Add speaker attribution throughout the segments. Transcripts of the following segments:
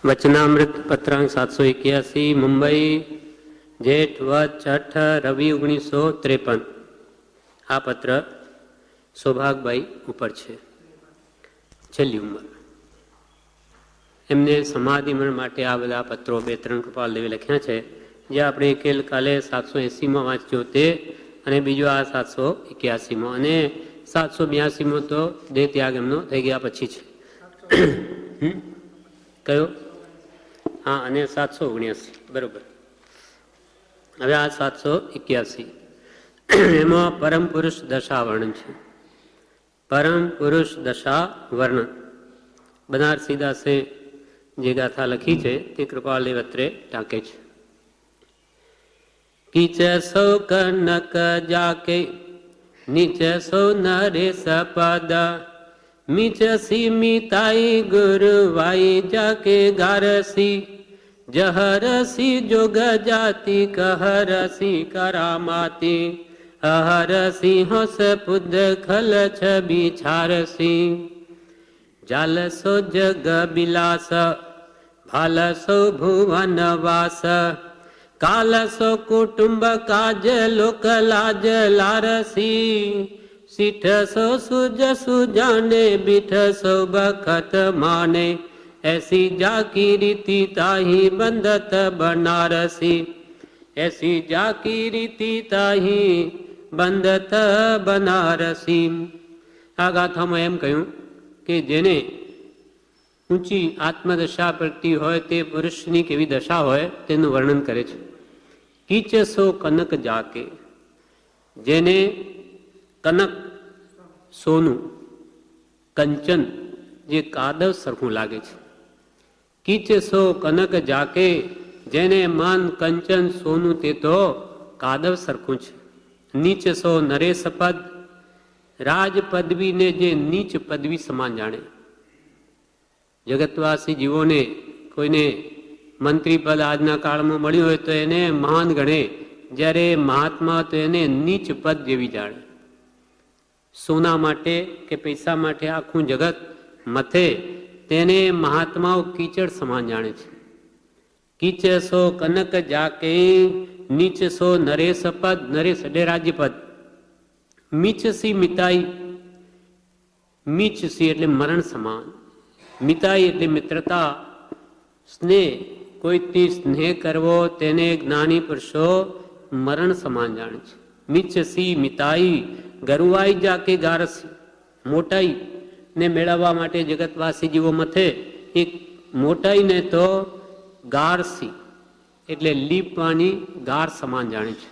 Speaker 1: વચનામૃત પત્રાંક 781 મુંબઈ જેઠ વદ છઠ રવિ 1953. આ પત્ર સૌભાગભાઈ ઉપર છે. છેલ્લી ઉંમર. એમને સમાધિમણ માટે આ બધા પત્રો 2-3 કૃપાલદેવે લખ્યા છે, જે આપણે કેલ કાલે 780માં વાંચ્યો તે, અને બીજો આ 781માં, અને 782માં તો દેહ ત્યાગ એમનો થઈ ગયા પછી છે. કયો? હા, અને 779 બરોબર. હવે આ 781 એમાં પરમ પુરુષ દશા વર્ણન છે. પરમ પુરુષ દશા વર્ણન બનારસી દાસે જે ગાથા લખી છે તે કૃપાલદેવ અત્રે ટાંકે છે. કીચ સૌ કનક જાકે નીચ સૌ નરે સપદ મીચ સીમિતાઈ ગુરુવાઈ જાકે ગારસી જહરસી જોગ જાતિ કહરસી કરામાતી અહરસી હસ પુદ ખલ છબી છારસી જાલસો જગ બિલાસ ભાલસો ભુવન વાસ કાલસો કુટુંબ કાજ લોક લાજ લારસી સીઠસો સુજ સુજાને બીઠસો બખત માને ऐसी जाकी रीति ताही बंदत बनारसी ऐसी जाकी रीति ताही બંધત બનારસી. આ ગાથામાં એમ કહ્યું કે જેને ઊંચી આત્મદશા પ્રગટી હોય તે પુરુષની કેવી દશા હોય તેનું વર્ણન કરે છે. કીચ સો કનક જાકે, જેને કનક સોનું કંચન જે કાદવ સરખું લાગે છે. કીચ સો કનક જાકે, જેને માન કંચન સોનું તે તો કાદવ સરખું છે. નીચ સો નરેશ પદ, રાજ પદવીને જે નીચ પદવી સમાન જાણે. જગતવાસી જીવોને કોઈને મંત્રી પદ આજના કાળમાં મળ્યું હોય તો એને મહાન ગણે, જ્યારે મહાત્મા તો એને નીચ પદ જેવી જાણે. સોના માટે કે પૈસા માટે આખું જગત મથે તેને મહાત્માઓ કીચડ સમાન જાણે છે. કીચ સો કનક જાકે નીચ સો નરેશ પદ, નરેશ એટલે રાજ્યપદ. મીચસી મિતાઈ, મીચસી એટલે મરણ સમાન, મિતાઈ એટલે મિત્રતા સ્નેહ, કોઈથી સ્નેહ કરવો તેને જ્ઞાની પુરુષો મરણ સમાન જાણે છે. મીચસી મિતાઈ ગરુવાઈ જાકે ગારસી, મોટાઈ ને મેળવવા માટે જગતવાસી જીવો મથે એક મોટાઈને તો ગારસી એટલે લીપવાની ગાર સમાન જાણે છે.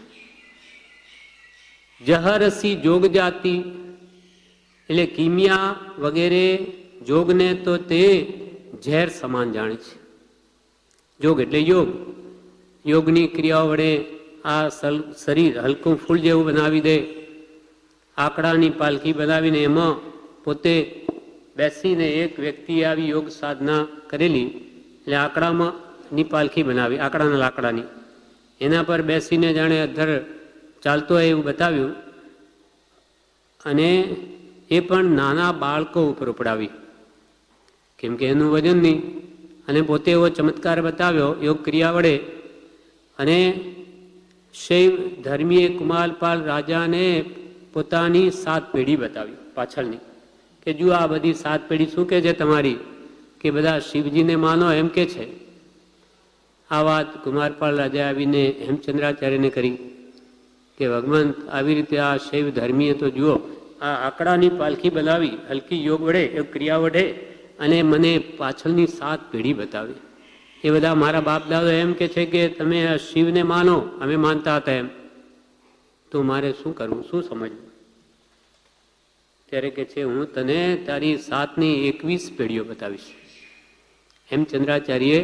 Speaker 1: જહરસી જોગ જાતિ એટલે કિમિયા વગેરે જોગને તો તે ઝેર સમાન જાણે છે. જોગ એટલે યોગ, યોગની ક્રિયાઓ વડે આ શરીર હલકું ફૂલ જેવું બનાવી દે. આંકડાની પાલખી બનાવીને એમાં પોતે બેસીને એક વ્યક્તિ આવી યોગ સાધના કરેલી, એટલે આંકડામાં ની પાલખી બનાવી, આંકડાના લાકડાની, એના પર બેસીને જાણે અધર ચાલતો હોય એવું બતાવ્યું, અને એ પણ નાના બાળકો ઉપર ઉપડાવી, કેમ કે એનું વજન નહીં, અને પોતે એવો ચમત્કાર બતાવ્યો યોગ ક્રિયા વડે. અને શૈવ ધર્મીએ કુમારપાલ રાજાને પોતાની 7 પેઢી બતાવી પાછળની, કે જુઓ આ બધી 7 પેઢી શું કે છે તમારી, કે બધા શિવજીને માનો એમ કે છે. આ વાત કુમારપાલ રાજા આવીને હેમચંદ્રાચાર્યને કરી કે ભગવાન આવી રીતે આ શૈવ ધર્મીએ તો જુઓ આ આંકડાની પાલખી બનાવી હલકી યોગ વડે, યોગ ક્રિયા વડે, અને મને પાછળની 7 પેઢી બતાવી. એ બધા મારા બાપ દાદો એમ કે છે કે તમે આ શિવને માનો, અમે માનતા હતા એમ, તો મારે શું કરવું, શું સમજવું? ત્યારે કે છે હું તને તારી 7ની 21 પેઢીઓ બતાવીશ. હેમચંદ્રાચાર્યે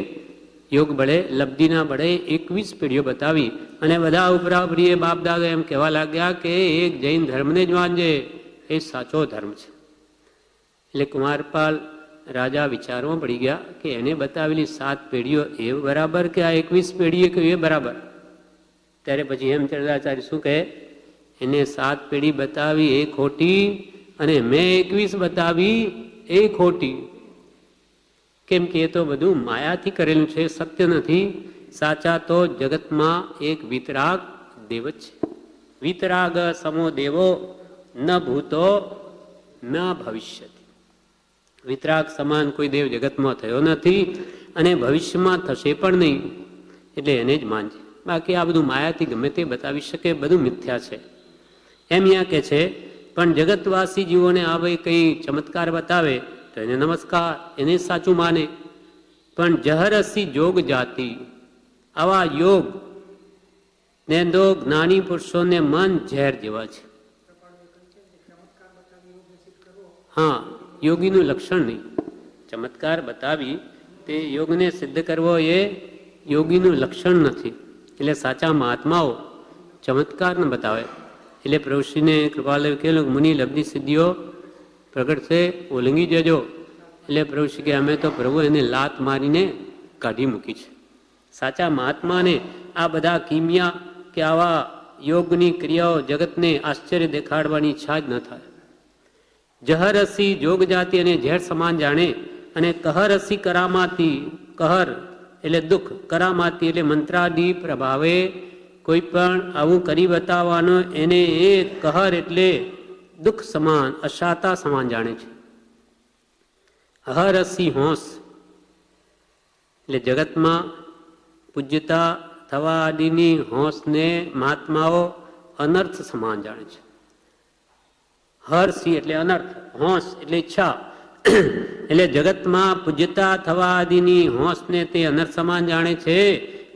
Speaker 1: યોગ બળે, લબ્ધિના બળે 21 પેઢીઓ બતાવી, અને બધા ઉપરાપરીએ બાપ દાદો એમ કહેવા લાગ્યા કે એક જૈન ધર્મને જ માનજે, એ સાચો ધર્મ છે. એટલે કુમારપાલ રાજા વિચારમાં પડી ગયા કે એને બતાવેલી 7 પેઢીઓ એ બરાબર કે આ 21 પેઢીએ કે એ બરાબર? ત્યારે પછી હેમચંદ્રાચાર્ય શું કહે, એને 7 પેઢી બતાવી એ ખોટી, અને મેં 21 બતાવી એ ખોટી. કેમ કે એ તો બધું માયાથી કરેલું છે, સત્ય નથી. સાચા તો જગતમાં એક વિતરાગ દેવ જ છે. વિતરાગ સમો દેવો ન ભૂતો ન ભવિષ્યતિ. વિતરાગ સમાન કોઈ દેવ જગતમાં થયો નથી અને ભવિષ્યમાં થશે પણ નહીં, એટલે એને જ માનજે. બાકી આ બધું માયાથી ગમે તે બતાવી શકે, બધું મિથ્યા છે. એમ અહીંયા કે છે પણ જગતવાસી જીવોને આ ભાઈ કંઈ ચમત્કાર બતાવે તો એને નમસ્કાર, એને સાચું માને. પણ જહરસી જોગ જાતિ, આવા યોગ ને તો જ્ઞાની પુરુષોને મન ઝેર જેવા છે. હા, યોગીનું લક્ષણ નહીં. ચમત્કાર બતાવી તે યોગને સિદ્ધ કરવો એ યોગીનું લક્ષણ નથી. એટલે સાચા મહાત્માઓ ચમત્કાર ન બતાવે. એટલે પ્રભુશ્રીને કૃપાલય કહેલું મુનિ લબ્ધી સિદ્ધિઓ પ્રગટ છે, ઓલંગી જજો. એટલે પ્રભુશ્રી કે અમે તો પ્રભુ એને લાત મારીને કાઢી મૂકી છે. સાચા મહાત્માને આ બધા કિમિયા કે આવા યોગની ક્રિયાઓ જગતને આશ્ચર્ય દેખાડવાની ઈચ્છા જ ન થાય. જહરસી જોગ જાતિ અને ઝેર સમાન જાણે, અને કહરસી કરામાતી, કહર એટલે દુઃખ, કરામાતી એટલે મંત્રાદી પ્રભાવે કોઈ પણ આવું કરી બતાવવાનો એને એ કહર એટલે દુઃખ સમાન, અશાતા સમાન જાણે છે. અહરસી હોંશ એટલે જગતમાં પૂજ્યતા થવા આદિની હોંશને મહાત્માઓ અનર્થ સમાન જાણે છે. હરસી એટલે અનર્થ, હોંશ એટલે ઈચ્છા. એટલે જગતમાં પૂજ્યતા થવા આદિની હોંશને તે અનર્થ સમાન જાણે છે.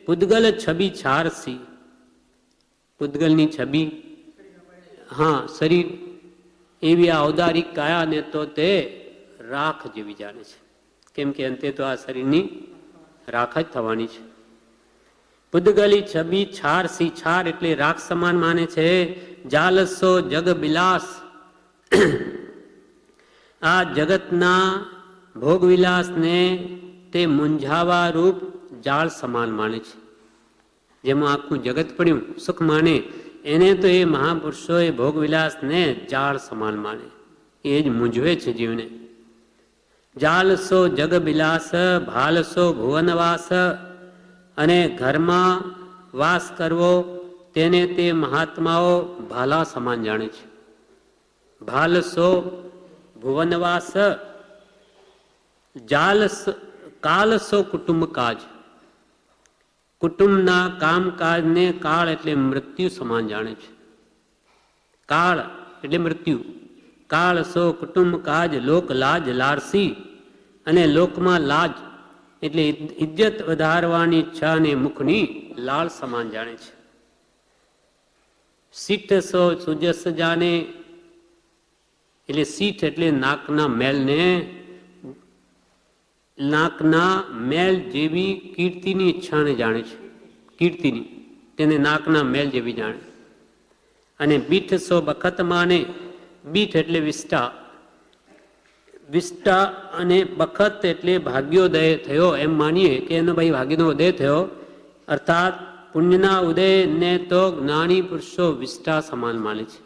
Speaker 1: પૂદગલ છબી છારસી, પૂદગલની છબી, હા શરીર, એવી આ ઔદારિક કાયાને તો તે રાખ જેવી જાણે છે. કેમ કે અંતે તો આ શરીરની રાખ જ થવાની છે. પૂદગલી છબી છારસી, છાર એટલે રાખ સમાન માને છે. જાલસો જગ બિલાસ, આ જગતના ભોગવિલાસને તે મૂંઝાવા રૂપ જાળ સમાન માને છે. જેમાં આખું જગત પડ્યું સુખ માને, એને તો એ મહાપુરુષોએ ભોગવિલાસને જાળ સમાન માને, એ જ મૂંઝવે છે જીવને. જાલસો જગ બિલાસ, ભાલસો ભુવનવાસ, અને ઘરમાં વાસ કરવો તેને તે મહાત્માઓ ભાલા સમાન જાણે છે. ભાલસો ભુવનવાસ, જાલસ કાલસો કુટુંબ કાજ, કુટુંબના કામકાજને કાળ એટલે મૃત્યુ સમાન જાણે છે. કાળ એટલે મૃત્યુ. કાળસો કુટુંબ કાજ, લોક લાજ લારસી, અને લોકમાં લાજ એટલે ઇજ્જત વધારવાની ઈચ્છા અને મુખની લાળ સમાન જાણે છે. સીઠસો સુજસ જાણે, એટલે સીઠ એટલે નાકના મેલને, નાકના મેલ જેવી કીર્તિની ઈચ્છાને જાણે છે. કીર્તિની, તેને નાકના મેલ જેવી જાણે. અને બીઠસો બખત માને, બીઠ એટલે વિષ્ટા, વિષ્ટા અને બખત એટલે ભાગ્યોદય થયો એમ માનીએ કે એનો ભાઈ ભાગ્યનો ઉદય થયો. અર્થાત પુણ્યના ઉદયને તો જ્ઞાની પુરુષો વિષ્ટા સમાન માને છે.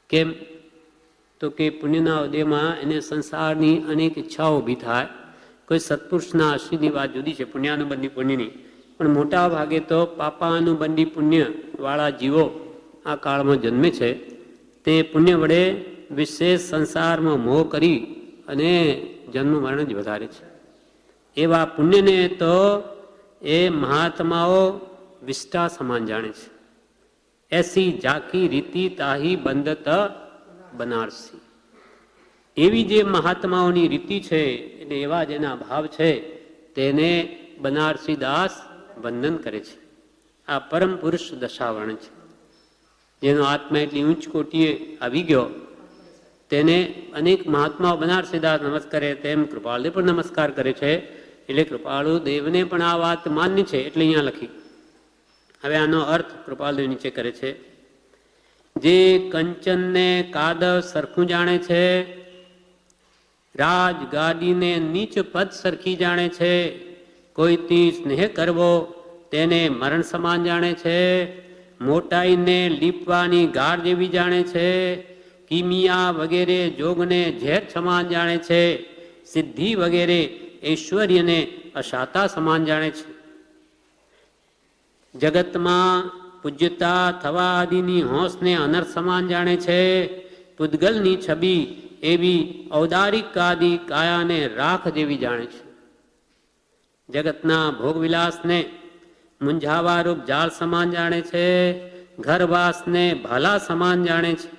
Speaker 1: કેમ તો કે પુણ્યના ઉદયમાં એને સંસારની અનેક ઈચ્છાઓ ઊભી થાય. કોઈ સત્પુરુષના આશ્રિતની વાત જુદી છે, પુણ્યાનુબંધી પુણ્યની, પણ મોટા ભાગે તો પાપાનુબંધી પુણ્ય વાળા જીવો આ કાળમાં જન્મે છે. તે પુણ્ય વડે વિશેષ સંસારમાં મોહ કરી અને જન્મ મરણ જ વધારે છે. એવા પુણ્યને તો એ મહાત્માઓ વિષ્ટા સમાન જાણે છે. એસી જાકી રીતિ તાહી બંધત બનારસી, એવી જે મહાત્માઓની રીતિ છે એટલે એવા જેના ભાવ છે તેને બનારસી દાસ વંદન કરે છે. આ પરમ પુરુષ દશાવર્ણ છે, જેનો આત્મા એટલી ઉચ્ચ કોટીએ આવી ગયો તેને અનેક મહાત્માઓ બનારસી દાસ નમસ્કારે તેમ કૃપાળુદેવ પણ નમસ્કાર કરે છે. એટલે કૃપાળુદેવને પણ આ વાત માન્ય છે એટલે અહીંયા લખી. હવે આનો અર્થ કૃપાળુદેવ નીચે કરે છે. જે કંચનને કાદવ સરખું જાણે છે, રાજ ગાડીને નીચ પદ સરખી જાણે છે, કોઈથી સ્નેહ કરવો તેને મરણ સમાન જાણે છે, મોટાઈને લીપવાની ગાઢ જેવી જાણે છે, કિમિયા વગેરે જોગને ઝેર સમાન જાણે છે, સિદ્ધિ વગેરે ઐશ્વર્યને અશાતા સમાન જાણે છે. જગતમાં પૂજ્યતા થવા આદિની હોંશને અનર્થ સમાન જાણે છે. પૂદગલની છબી એવી ઔદારિક આદિ કાયાને રાખ જેવી જાણે છે. જગતના ભોગવિલાસને મૂંઝાવારૂપ જાળ સમાન જાણે છે. ઘરવાસને ભાલા સમાન જાણે છે.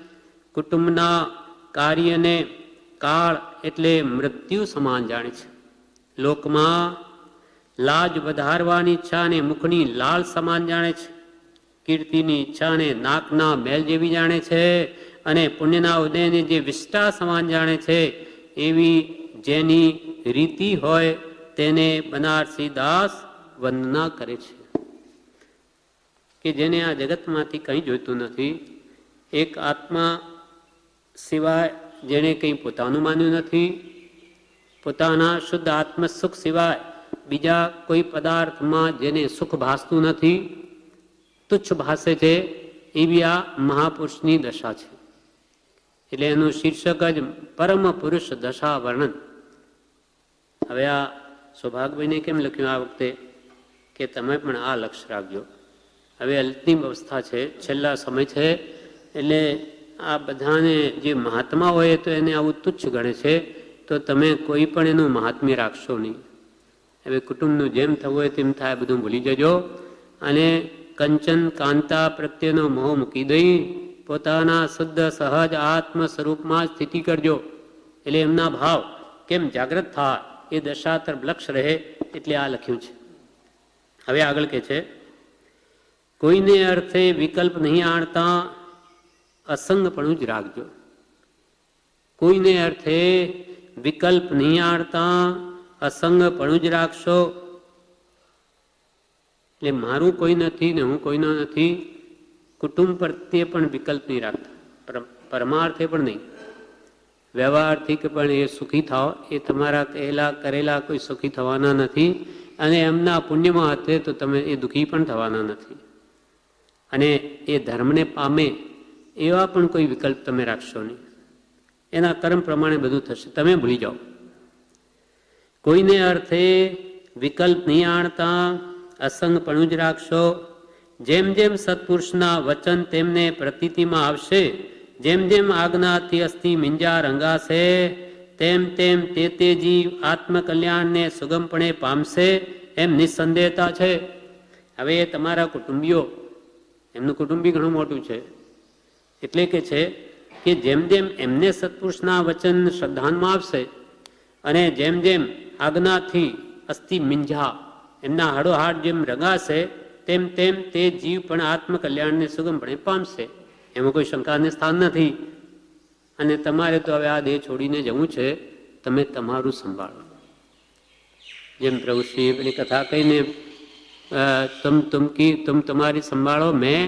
Speaker 1: કુટુંબના કાર્યને કાળ એટલે મૃત્યુ સમાન જાણે છે. લોકમાં લાજ વધારવાની ઈચ્છાને મુખની લાલ સમાન જાણે છે. કીર્તિની ઈચ્છાને નાકના મેલ જેવી જાણે છે. અને પુણ્યના ઉદયને જે વિષ્ટા સમાન જાણે છે. એવી જેની રીતિ હોય તેને બનારસી દાસ વંદના કરે છે. કે જેને આ જગતમાંથી કંઈ જોઈતું નથી, એક આત્મા સિવાય જેણે કંઈ પોતાનું માન્યું નથી, પોતાના શુદ્ધ આત્મ સુખ સિવાય બીજા કોઈ પદાર્થમાં જેને સુખ ભાસતું નથી, તુચ્છ ભાસે છે, એવી આ મહાપુરુષની દશા છે. એટલે એનું શીર્ષક જ પરમ પુરુષ દશા વર્ણન. હવે આ સૌભાગભાઈને કેમ લખ્યું આ વખતે કે તમે પણ આ લક્ષ્ય રાખજો. હવે અંતિમ અવસ્થા છે, છેલ્લા સમય છે, એટલે આ બધાને જે મહાત્મા હોય તો એને આવું તુચ્છ ગણે છે, તો તમે કોઈ પણ એનું મહાત્મ્ય રાખશો નહીં. હવે કુટુંબનું જેમ થવું હોય તેમ થાય, બધું ભૂલી જજો અને કંચન કાંતા પ્રત્યેનો મોહ મૂકી દઈ પોતાના શુદ્ધ સહજ આત્મ સ્વરૂપમાં સ્થિતિ કરજો. એટલે એમના ભાવ કેમ જાગૃત થાય એ દશા તરફ લક્ષ્ય રહે, એટલે આ લખ્યું છે. હવે આગળ કે છે, કોઈને અર્થે વિકલ્પ નહીં આણતા અસંગપણું જ રાખજો. કોઈને અર્થે વિકલ્પ નહીં આણતા અસંગપણું જ રાખશો. એટલે મારું કોઈ નથી ને હું કોઈનો નથી, કુટુંબ પ્રત્યે પણ વિકલ્પ નહીં રાખતા, પરમાર્થે પણ નહીં. વ્યવહારથી કે પણ એ સુખી થાવ, એ તમારા કહેલા કરેલા કોઈ સુખી થવાના નથી, અને એમના પુણ્યમાં હાથે તો તમે એ દુઃખી પણ થવાના નથી. અને એ ધર્મને પામે એવા પણ કોઈ વિકલ્પ તમે રાખશો નહીં. એના કર્મ પ્રમાણે બધું થશે, તમે ભૂલી જાઓ. કોઈને અર્થે વિકલ્પ નહીં આણતા અસંગપણું જ રાખશો. જેમ જેમ સત્પુરુષના વચન તેમને પ્રતીતિમાં આવશે, જેમ જેમ આજ્ઞાથી અસ્થિ મિંજા રંગાશે, તેમ તેમ તે જીવ આત્મકલ્યાણને સુગમપણે પામશે એમ નિસંદેહતા છે. હવે તમારા કુટુંબીઓ, એમનું કુટુંબી ઘણું મોટું છે, એટલે કે છે કે જેમ જેમ એમને સત્પુરુષના વચન શ્રદ્ધાનમાં આવશે અને જેમ જેમ આજ્ઞાથી અસ્થિ મિંજા એમના હાડોહાડ જેમ રંગાશે, તેમ તેમ તે જીવ પણ આત્મકલ્યાણને સુગમપણે પામશે. એમાં કોઈ શંકાને સ્થાન નથી. અને તમારે તો હવે આ દેહ છોડીને જવું છે, તમે તમારું સંભાળો. જેમ પ્રભુશ્રીએ પેલી કથા કહીને તુમ તમારી સંભાળો, મેં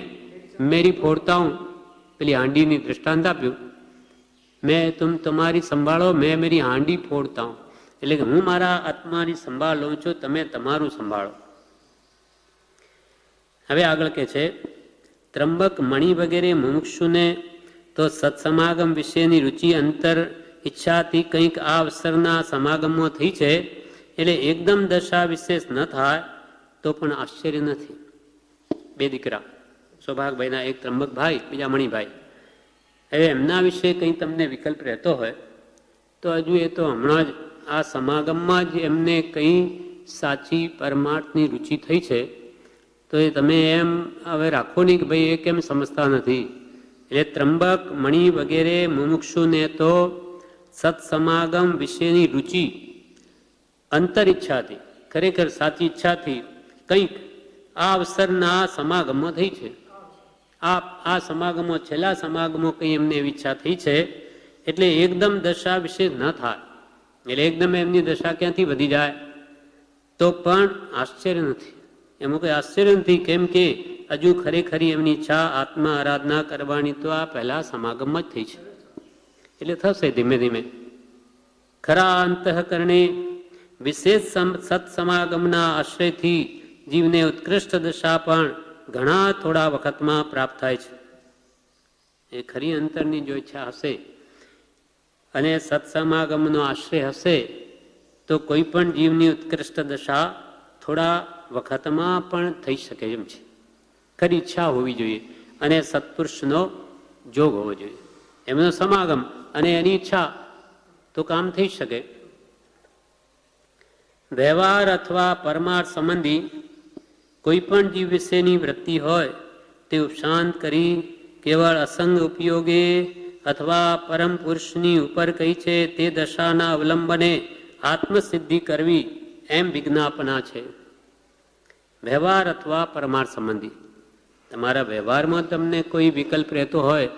Speaker 1: મેરી ફોડતા હું, પેલી હાંડીની દૃષ્ટાંત આપ્યું. મેં તમારી સંભાળો, મેં મેરી હાંડી ફોડતા હું. એટલે કે હું મારા આત્માની સંભાળ લઉં છું, તમે તમારું સંભાળો. હવે આગળ કે છે, ત્રંબક મણિ વગેરે મુમુક્ષુને તો સત્સમાગમ વિશેની રુચિ અંતર ઈચ્છાથી કંઈક આ અવસરના સમાગમમાં થઈ છે, એટલે એકદમ દશા વિશેષ ન થાય તો પણ આશ્ચર્ય નથી. બે દીકરા, સૌભાગભાઈના એક ત્રંબકભાઈ, બીજા મણિભાઈ. હવે એમના વિશે કંઈ તમને વિકલ્પ રહેતો હોય તો હજુ એ તો હમણાં જ આ સમાગમમાં જ એમને કંઈ સાચી પરમાર્થની રુચિ થઈ છે, તો એ તમે એમ હવે રાખો નહીં કે ભાઈ એ કેમ સમજતા નથી. એટલે ત્રંબક મણિ વગેરે મુમુક્ષુને તો સત્સમાગમ વિશેની રુચિ અંતર ઈચ્છાથી, ખરેખર સાચી ઈચ્છાથી કંઈક આ અવસરના સમાગમમાં થઈ છે. આ સમાગમો, છેલ્લા સમાગમો કંઈ એમને એવી ઈચ્છા થઈ છે, એટલે એકદમ દશા વિશે ન થાય. એટલે એકદમ એમની દશા ક્યાંથી વધી જાય તો પણ આશ્ચર્ય નથી. એમાં કોઈ આશ્ચર્ય નથી, કેમ કે હજુ ખરેખરી એમની ઈચ્છા આત્મા આરાધના કરવાની તો આ પહેલા સમાગમમાં જ થઈ છે. એટલે થશે ધીમે ધીમે. ખરા અંતઃકરણે વિશેષ સત્સમાગમના આશ્રયથી જીવને ઉત્કૃષ્ટ દશા પણ ઘણા થોડા વખતમાં પ્રાપ્ત થાય છે. એ ખરી અંતરની જો ઈચ્છા હશે અને સત્સમાગમનો આશ્રય હશે તો કોઈ પણ જીવની ઉત્કૃષ્ટ દશા થોડા વખતમાં પણ થઈ શકે એમ છે. ખરી ઈચ્છા હોવી જોઈએ અને સત્પુરુષનો જોગ હોવો જોઈએ, એમનો સમાગમ અને એની ઈચ્છા તો કામ થઈ શકે. વ્યવહાર અથવા પરમાર્થ સંબંધી કોઈ પણ જીવ વિશેની વૃત્તિ હોય તે ઉપશાંત કરી કેવળ અસંગ ઉપયોગે અથવા પરમ પુરુષની ઉપર કહી છે તે દશાના અવલંબને આત્મસિદ્ધિ કરવી એમ વિજ્ઞાપના છે. વ્યવહાર અથવા પરમાર્થ સંબંધી, તમારા વ્યવહારમાં તમને કોઈ વિકલ્પ રહેતો હોય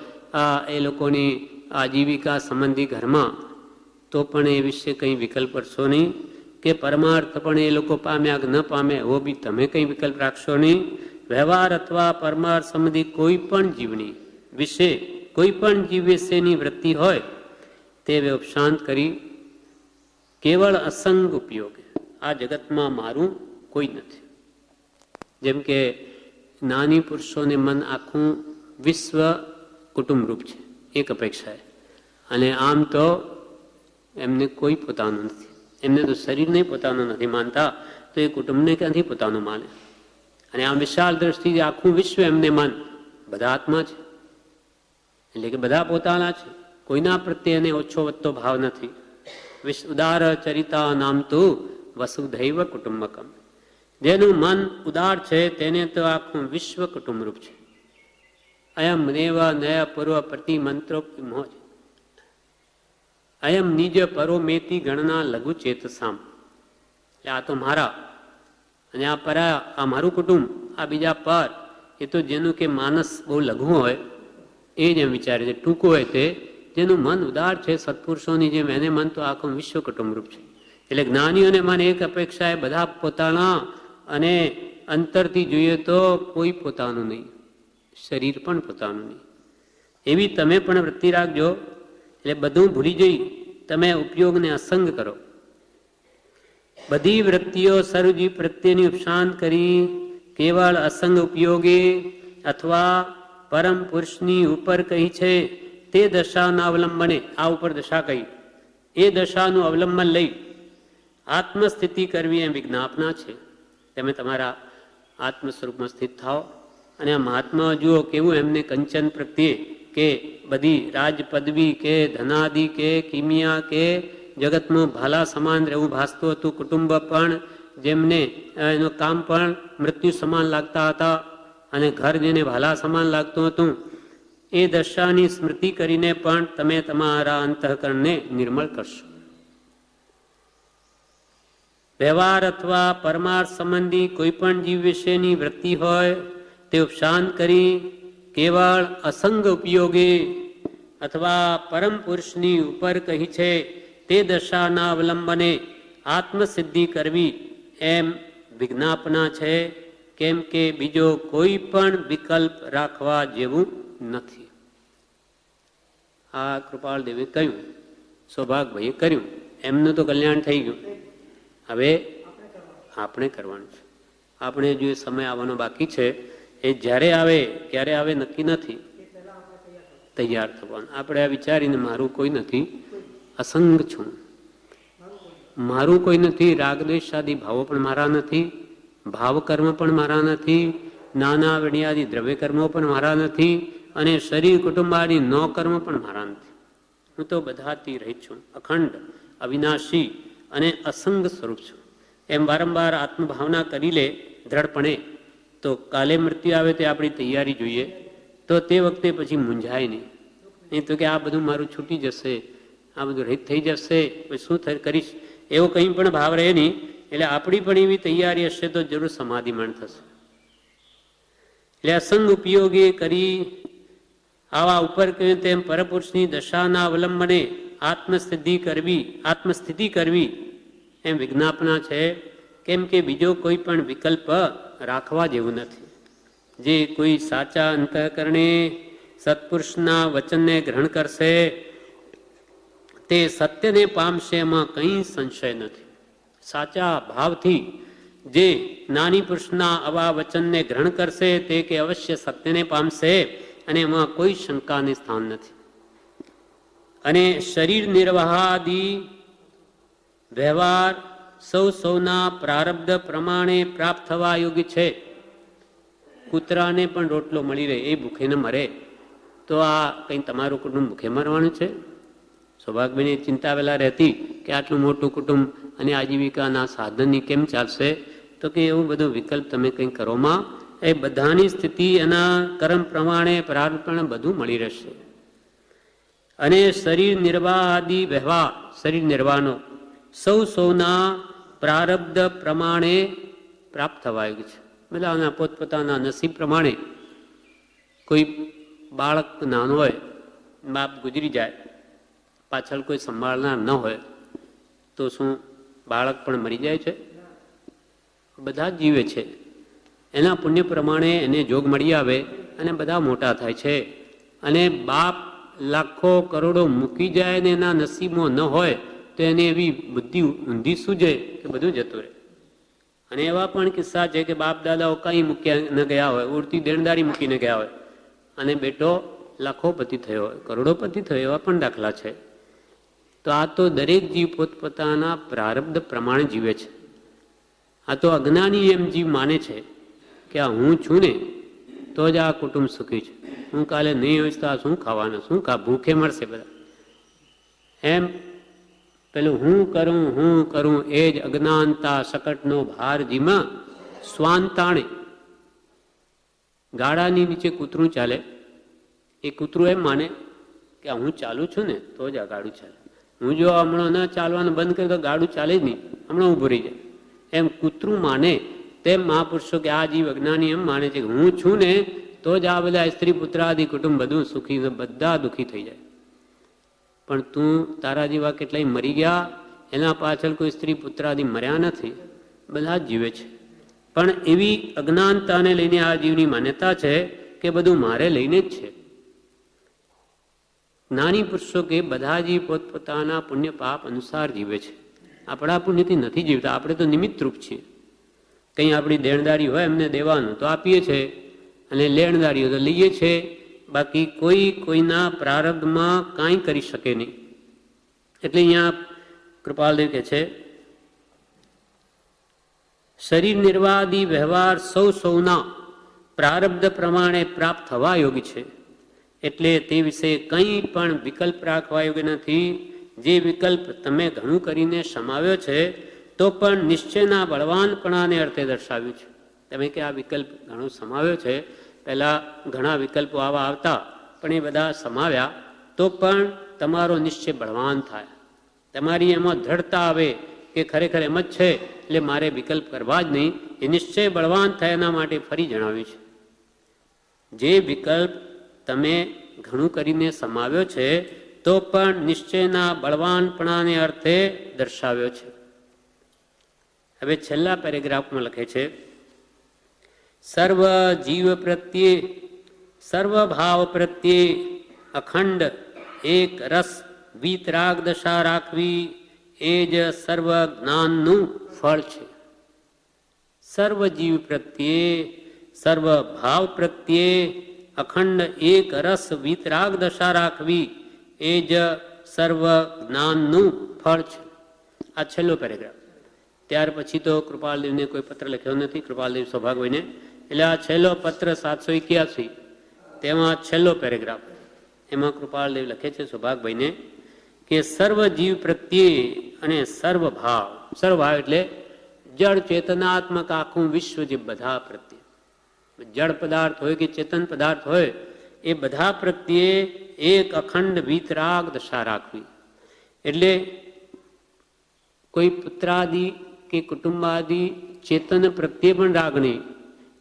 Speaker 1: એ લોકોની આજીવિકા સંબંધી ઘરમાં, તો પણ એ વિશે કંઈ વિકલ્પ કરશો નહીં, કે પરમાર્થ પણ એ લોકો પામ્યા કે ન પામે એવો બી તમે કંઈ વિકલ્પ રાખશો નહીં. વ્યવહાર અથવા પરમાર્થ સંબંધી કોઈ પણ જીવની વિશે કોઈ પણ જીવ વિશેની વૃત્તિ હોય તે શાંત કરી કેવળ અસંગ ઉપયોગ, આ જગતમાં મારું કોઈ નથી. જેમ કે જ્ઞાની પુરુષોને મન આખું વિશ્વ કુટુંબરૂપ છે એક અપેક્ષાએ, અને આમ તો એમને કોઈ પોતાનું નથી, એમને તો શરીરને પોતાનું નથી માનતા, તો એ કુટુંબને ક્યાંથી પોતાનું માને? અને આમ વિશાળ દ્રષ્ટિથી આખું વિશ્વ એમને મન બધા આત્મા છે, એટલે કે બધા પોતાના છે, કોઈના પ્રત્યે એને ઓછો વધતો ભાવ નથી. ઉદાર ચરિતા નામ તો વસુધૈવ કુટુંબકમ, જેનું મન ઉદાર છે તેને તો આખું વિશ્વ કુટુંબરૂપ છે. અયમ નેવ નય પૂર્વ પ્રતિ મંત્રો મોજ, અયમ નિજ પરોમેતી ગણના લઘુ ચેતસામ, એટલે આ તો મારા અને આ પરા, આ મારું કુટુંબ, આ બીજા પર, એ તો જેનું કે માનસ બહુ લઘુ હોય એ જ એમ વિચારે છે, ટૂંકું હોય તે જેનું મન ઉદાર છે સત્પુરુષોની જેમ, એને મન તો આખું વિશ્વ કુટુંબરૂપ છે. એટલે જ્ઞાનીઓને મન એક અપેક્ષાએ બધા પોતાના, અને અંતરથી જોઈએ તો કોઈ પોતાનું નહીં, શરીર પણ પોતાનું નહીં. એવી તમે પણ વૃત્તિ રાખજો. એટલે બધું ભૂલી જઈ તમે ઉપયોગને અસંગ કરો. બધી વૃત્તિઓ સર્વજીવ પ્રત્યેની ઉપશાંત કરી કેવળ અસંગ ઉપયોગી અથવા પરમ પુરુષની ઉપર કહી છે તે દશાના અવલંબને, આ ઉપર દશા કહી, એ દશાનું અવલંબન લઈ આત્મસ્થિતિ કરવી એમ વિજ્ઞાપના છે. તમે તમારા આત્મ સ્વરૂપમાં સ્થિત થાઓ. અને આ મહાત્મા જુઓ કેવું એમને કંચન પ્રત્યે કે બધી રાજ પદવી કે ધનાદિ કે કિમિયા કે જગતમાં ભાલા સમાન રહેવું ભાસતું હતું. કુટુંબ પણ જેમને એનું કામ પણ મૃત્યુ સમાન લાગતા હતા, અને ઘર જેને ભાલા સમાન લાગતું હતું, એ દશાની સ્મૃતિ કરીને પણ તમે તમારા અંતઃકરણને નિર્મળ કરશો. વ્યવહાર અથવા પરમાર્થ સંબંધી કોઈ પણ જીવ વિશેની વૃત્તિ હોય તે ઉપશાંત કરી કેવળ અસંગ ઉપયોગી અથવા પરમ પુરુષની ઉપર કહી છે તે દશાના અવલંબને આત્મસિદ્ધિ કરવી એમ વિજ્ઞાપના છે. કેમ કે બીજો કોઈ પણ વિકલ્પ રાખવા જેવું નથી. આ કૃપાળદેવે કહ્યું, સૌભાગભાઈએ કર્યું, એમનું તો કલ્યાણ થઈ ગયું. હવે આપણે કરવાનું છે. આપણે જો સમય આવવાનો બાકી છે, એ જ્યારે આવે ક્યારે આવે નક્કી નથી, તૈયાર થવાનું. આપણે આ વિચારીને મારું કોઈ નથી, અસંગ છું, મારું કોઈ નથી, રાગદ્વેષાદી ભાવો પણ મારા નથી, ભાવ કર્મ પણ મારા નથી, નાના વડિયાદી દ્રવ્ય કર્મો પણ મારા નથી, અને શરીર કુટુંબાદી નો કર્મ પણ મારા નથી. હું તો બધાથી રહિત છું, અખંડ અવિનાશી અને અસંગ સ્વરૂપ છું. એમ વારંવાર આત્મભાવના કરી લે દ્રઢપણે, તો કાલે મૃત્યુ આવે તે આપણી તૈયારી જોઈએ, તો તે વખતે પછી મૂંઝાય નહીં. નહીં તો કે આ બધું મારું છૂટી જશે, આ બધું રહિત થઈ જશે, પછી શું કરીશ, એવો કંઈ પણ ભાવ રહે નહીં. એટલે આપણી પણ એવી તૈયારી હશે તો જરૂર સમાધિમાન થશે. એટલે અસંગ ઉપયોગી કરી આવા ઉપર કહ્યું તેમ પરપુરુષની દશાના અવલંબને આત્મસ્થિતિ કરવી એમ વિજ્ઞાપના છે. કેમ કે બીજો કોઈ પણ વિકલ્પ રાખવા જેવું નથી. જે કોઈ સાચા અંતઃકરણે સત્પુરુષના વચનને ગ્રહણ કરશે તે સત્યને પામશે, એમાં કંઈ સંશય નથી. સાચા ભાવથી જે જ્ઞાની પુરુષના આવા વચનને ગ્રહણ કરશે તે કે અવશ્ય સત્યને પામશે, અને એમાં કોઈ શંકાને સ્થાન નથી. અને શરીર નિર્વાહાદી વ્યવહાર સૌ સૌના પ્રારબ્ધ પ્રમાણે પ્રાપ્ત થવા યોગ્ય છે. કૂતરાને પણ રોટલો મળી રહે, એ ભૂખે ન મરે, તો આ કંઈ તમારું કુટુંબ ભૂખે મરવાનું છે? સૌભાગ્યની ચિંતા પહેલાં રહેતી કે આટલું મોટું કુટુંબ અને આજીવિકાના સાધનની કેમ ચાલશે? તો કે એવું બધું વિકલ્પ તમે કંઈ કરોમાં, એ બધાની સ્થિતિ એના કર્મ પ્રમાણે પ્રારબ્ધ પ્રમાણે બધું મળી રહેશે. અને શરીર નિર્વાહ આદિ વ્યવહાર, શરીર નિર્વાહનો સૌ સૌના પ્રારબ્ધ પ્રમાણે પ્રાપ્ત થવા યોગ્ય છે. બધાના પોતપોતાના નસીબ પ્રમાણે. કોઈ બાળક નાનું હોય, બાપ ગુજરી જાય, પાછળ કોઈ સંભાળનાર ન હોય, તો શું બાળક પણ મરી જાય છે? બધા જ જીવે છે. એના પુણ્ય પ્રમાણે એને જોગ મળી આવે અને બધા મોટા થાય છે. અને બાપ લાખો કરોડો મૂકી જાય ને એના નસીબમાં ન હોય તો એને એવી બુદ્ધિ ઊંધી સૂજે કે બધું જતું રહે. અને એવા પણ કિસ્સા છે કે બાપ દાદાઓ કંઈ મૂક્યા ન ગયા હોય, ઉડતી દેણદારી મૂકીને ગયા હોય અને બેટો લાખોપતિ થયો હોય, કરોડોપતિ થયો, એવા પણ દાખલા છે. તો આ તો દરેક જીવ પોતપોતાના પ્રારબ્ધ પ્રમાણે જીવે છે. આ તો અજ્ઞાની એમ જીવ માને છે કે આ હું છું ને તો જ આ કુટુંબ સુખી છે, હું કાલે નહીં હોઈશ તો આ શું ખાવાનું, શું ભૂખે મળશે બધા, એમ પેલું હું કરું એ જ અજ્ઞાનતા શકટનો ભાર જીમાં શ્વાન તાણે. ગાડાની નીચે કૂતરું ચાલે, એ કૂતરું એમ માને કે હું ચાલું છું ને તો જ આ ગાડું ચાલે, હું જો હમણાં ન ચાલવાનું બંધ કરે તો ગાડું ચાલે જ નહીં, હમણાં ઊભું રહી જાય. એમ કૂતરું માને તેમ મહાપુરુષો કે આ જીવ અજ્ઞાની એમ માને છે કે હું છું ને તો જ આ બધા સ્ત્રી પુત્રાદિ કુટુંબ બધું સુખી, બધા દુઃખી થઈ જાય. પણ તું તારા જેવા કેટલાય મરી ગયા, એના પાછળ કોઈ સ્ત્રી પુત્રાદિ મર્યા નથી, બધા જ જીવે છે. પણ એવી અજ્ઞાનતાને લઈને આ જીવની માન્યતા છે કે બધું મારે લઈને જ છે. જ્ઞાની પુરુષો કે બધા જીવ પોતપોતાના પુણ્ય પાપ અનુસાર જીવે છે. આપણા પુણ્યથી નથી જીવતા, આપણે તો નિમિત્તરૂપ છીએ. કંઈ આપણી દેણદારી હોય એમને દેવાનું તો આપીએ છીએ અને લેણદારીઓ તો લઈએ છીએ, બાકી કોઈના પ્રારબ્ધમાં કાંઈ કરી શકે નહીં. એટલે અહીંયા કૃપાલદેવ કહે છે શરીર નિર્વાહી વ્યવહાર સૌ સૌના પ્રારબ્ધ પ્રમાણે પ્રાપ્ત થવા યોગ્ય છે. એટલે તે વિશે કંઈ પણ વિકલ્પ રાખવા યોગ્ય નથી. જે વિકલ્પ તમે ઘણું કરીને સમાવ્યો છે તો પણ નિશ્ચયના બળવાનપણાને અર્થે દર્શાવ્યું છે. તમે કે આ વિકલ્પ ઘણો સમાવ્યો છે, પહેલાં ઘણા વિકલ્પો આવા આવતા પણ એ બધા સમાવ્યા તો પણ તમારો નિશ્ચય બળવાન થાય, તમારી એમાં દ્રઢતા આવે કે ખરેખર એમ જ છે એટલે મારે વિકલ્પ કરવા જ નહીં, એ નિશ્ચય બળવાન થાય એના માટે ફરી જણાવ્યું છે. જે વિકલ્પ તમે ઘણું કરીને સમાવ્યો છે તો પણ નિશ્ચયના બળવાનપણાને અર્થે દર્શાવ્યો છે. હવે છેલ્લા પેરેગ્રાફમાં લખે છે સર્વ જીવ પ્રત્યે, સર્વ ભાવ પ્રત્યે અખંડ એક રસ વીતરાગ દશા રાખવી એ જ સર્વ જ્ઞાનનું ફળ છે. સર્વ જીવ પ્રત્યે, સર્વ ભાવ પ્રત્યે અખંડ એક રસ વીતરાગ દશા રાખવી એ જ સર્વ જ્ઞાનનું ફળ છે. આ છેલ્લો પેરેગ્રાફ. ત્યાર પછી તો કૃપાલદેવને કોઈ પત્ર લખ્યો નથી, કૃપાલદેવ સૌભાગભાઈને. એટલે આ છેલ્લો પત્ર 781 તેમાં છેલ્લો પેરેગ્રાફ, એમાં કૃપાલદેવ લખે છે સૌભાગભાઈને કે સર્વ જીવ પ્રત્યે અને સર્વ ભાવ એટલે જળ ચેતનાત્મક આખું વિશ્વ, જે બધા પ્રત્યે જળ પદાર્થ હોય કે ચેતન પદાર્થ હોય એ બધા પ્રત્યે એક અખંડ વીતરાગ દશા રાખવી. એટલે કોઈ પુત્રાદિ કે કુટુંબાદિ ચેતન પ્રત્યે પણ રાગણી,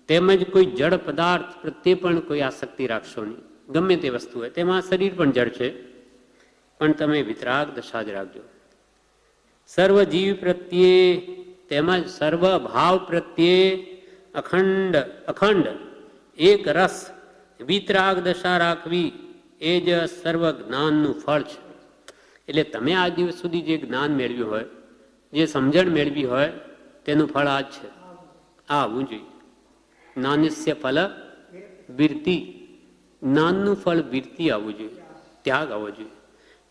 Speaker 1: તેમજ કોઈ જળ પદાર્થ પ્રત્યે પણ કોઈ આસક્તિ રાખશો નહીં. ગમે તે વસ્તુ હોય, તેમાં શરીર પણ જળ છે પણ તમે વિતરાગ દશા જ રાખજો. સર્વ જીવ પ્રત્યે તેમજ સર્વ ભાવ પ્રત્યે અખંડ એક રસ વિતરાગ દશા રાખવી એ જ સર્વ જ્ઞાનનું ફળ છે. એટલે તમે આ દિવસ સુધી જે જ્ઞાન મેળવ્યું હોય, જે સમજણ મેળવી હોય તેનું ફળ આ જ છે. આ આવવું જોઈએ. જ્ઞાનસ્ય ફલ વિરતિ, જ્ઞાનનું ફળ વિરતિ આવવું જોઈએ, ત્યાગ આવવો જોઈએ.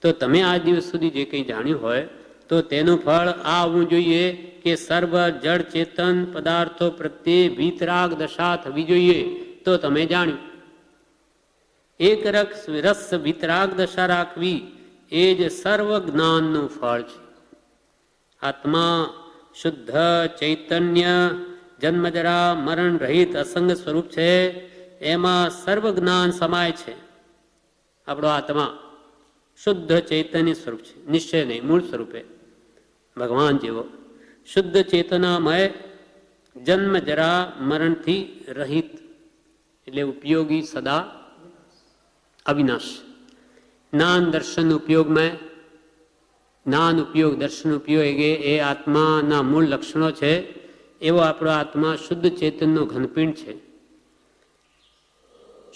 Speaker 1: તો તમે આ દિવસ સુધી જે કંઈ જાણ્યું હોય તો તો તેનું ફળ આ આવવું જોઈએ કે સર્વ જળ ચેતન પદાર્થો પ્રત્યે વિતરાગ દશા થવી જોઈએ. તો તમે જાણ્યું. એક રસ વિતરાગ દશા રાખવી એ જ સર્વ જ્ઞાનનું ફળ છે. આત્મા શુદ્ધ ચૈતન્ય જન્મજરા મરણ રહિત અસંગ સ્વરૂપ છે. એમાં સર્વ જ્ઞાન સમાય છે. આપણો આત્મા શુદ્ધ ચૈતન્ય સ્વરૂપ છે, નિશ્ચય નહીં, મૂળ સ્વરૂપે ભગવાન જેવો શુદ્ધ ચેતનામય, જન્મ જરા મરણથી રહિત, એટલે ઉપયોગી, સદા અવિનાશ. જ્ઞાન દર્શન ઉપયોગમય, જ્ઞાન ઉપયોગ દર્શન ઉપયોગ એ આત્માના મૂળ લક્ષણો છે. એવો આપણો આત્મા શુદ્ધ ચૈતન્યનો ઘનપિંડ છે.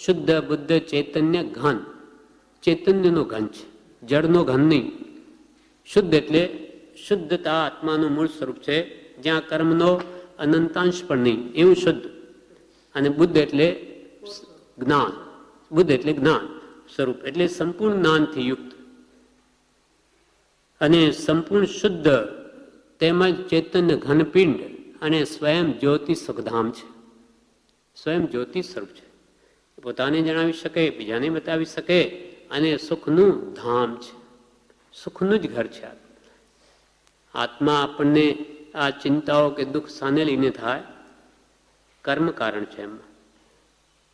Speaker 1: શુદ્ધ બુદ્ધ ચૈતન્ય ઘન, ચૈતન્યનો ઘન છે, જળનો ઘન નહીં. શુદ્ધ એટલે શુદ્ધતા આત્માનું મૂળ સ્વરૂપ છે, જ્યાં કર્મનો અનંતાંશ પણ નહીં, એવું શુદ્ધ. અને બુદ્ધ એટલે જ્ઞાન, બુદ્ધ એટલે જ્ઞાન સ્વરૂપ, એટલે સંપૂર્ણ જ્ઞાનથી યુક્ત અને સંપૂર્ણ શુદ્ધ, તેમજ ચૈતન્ય ઘનપિંડ અને સ્વયં જ્યોતિ સુખધામ છે. સ્વયં જ્યોતિ સ્વરૂપ છે, પોતાને જણાવી શકે, બીજાને બતાવી શકે, અને સુખનું ધામ છે, સુખનું જ ઘર છે. આત્મા આપણને આ ચિંતાઓ કે દુઃખ સાને લઈને થાય? કર્મ કારણ છે. એમાં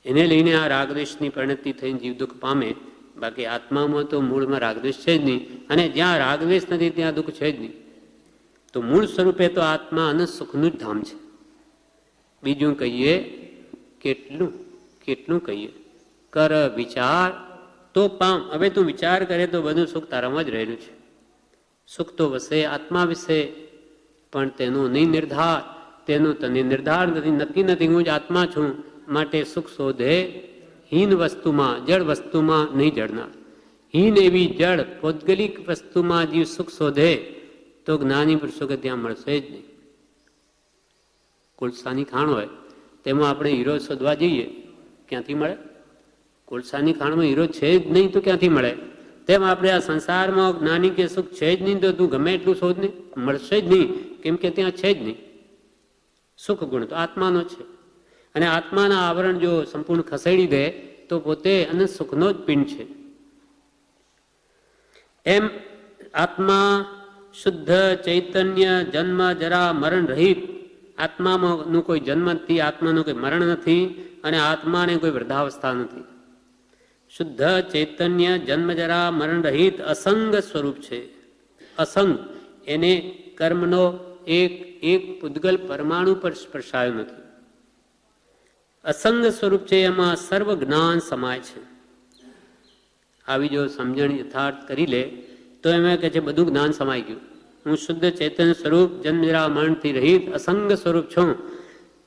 Speaker 1: એને લઈને આ રાગદ્વેષની પરિણતિ થઈને જીવ દુઃખ પામે. બાકી આત્મામાં તો મૂળમાં રાગદ્વેષ છે જ નહીં, અને જ્યાં રાગદ્વેષ નથી ત્યાં દુઃખ છે જ નહીં. તો મૂળ સ્વરૂપે તો આત્મા અને સુખનું જ ધામ છે. બીજું કહીએ કેટલું કેટલું કહીએ, કર વિચાર તો પામ. હવે તું વિચાર કરે તો બધું સુખ તારામાં જ રહેલું છે. સુખ તો વસે આત્મા વિશે, પણ તેનો નહીં નિર્ધાર, તેનું તને નિર્ધાર નથી, નક્કી નથી હું જ આત્મા છું. માટે સુખ શોધે હીન વસ્તુમાં, જળ વસ્તુમાં નહીં જળનાર. હીન એવી જળ પૌદ્ગલિક વસ્તુમાં જીવ સુખ શોધે તો જ્ઞાની પુરુષો કે ત્યાં મળશે જ નહીં. કોલસાની ખાણ હોય તેમાં આપણે હીરો શોધવા જઈએ, ક્યાંથી મળે? કોલસાની ખાણમાં હીરો છે જ નહીં તો ક્યાંથી મળે? તેમ આપણે આ સંસારમાં જ્ઞાની કે સુખ છે જ નહીં તો તું ગમે એટલું શોધ નહીં, મળશે જ નહીં, કેમ કે ત્યાં છે જ નહીં. સુખ ગુણ તો આત્માનો છે, અને આત્માના આવરણ જો સંપૂર્ણ ખસેડી દે તો પોતે અને સુખનો જ પિંડ છે. એમ આત્મા શુદ્ધ ચૈતન્ય જન્મ જરા મરણ રહિત. આત્માનું કોઈ જન્મ નથી, આત્માનું કોઈ મરણ નથી, અને આત્માને કોઈ વૃદ્ધાવસ્થા નથી. શુદ્ધ ચૈતન્ય જન્મ જરા મરણ રહિત અસંગ સ્વરૂપ છે. અસંગ એને કર્મનો એક પૂદગલ પરમાણુ પર સ્પર્શાયો નથી. અસંગ સ્વરૂપ છે, એમાં સર્વ જ્ઞાન સમાય છે. આવી જો સમજણ યથાર્થ કરી લે તો એમાં કહે છે બધું જ્ઞાન સમાઈ ગયું. હું શુદ્ધ ચૈતન્ય સ્વરૂપ જન્મજરા મરણથી રહિત અસંગ સ્વરૂપ છું,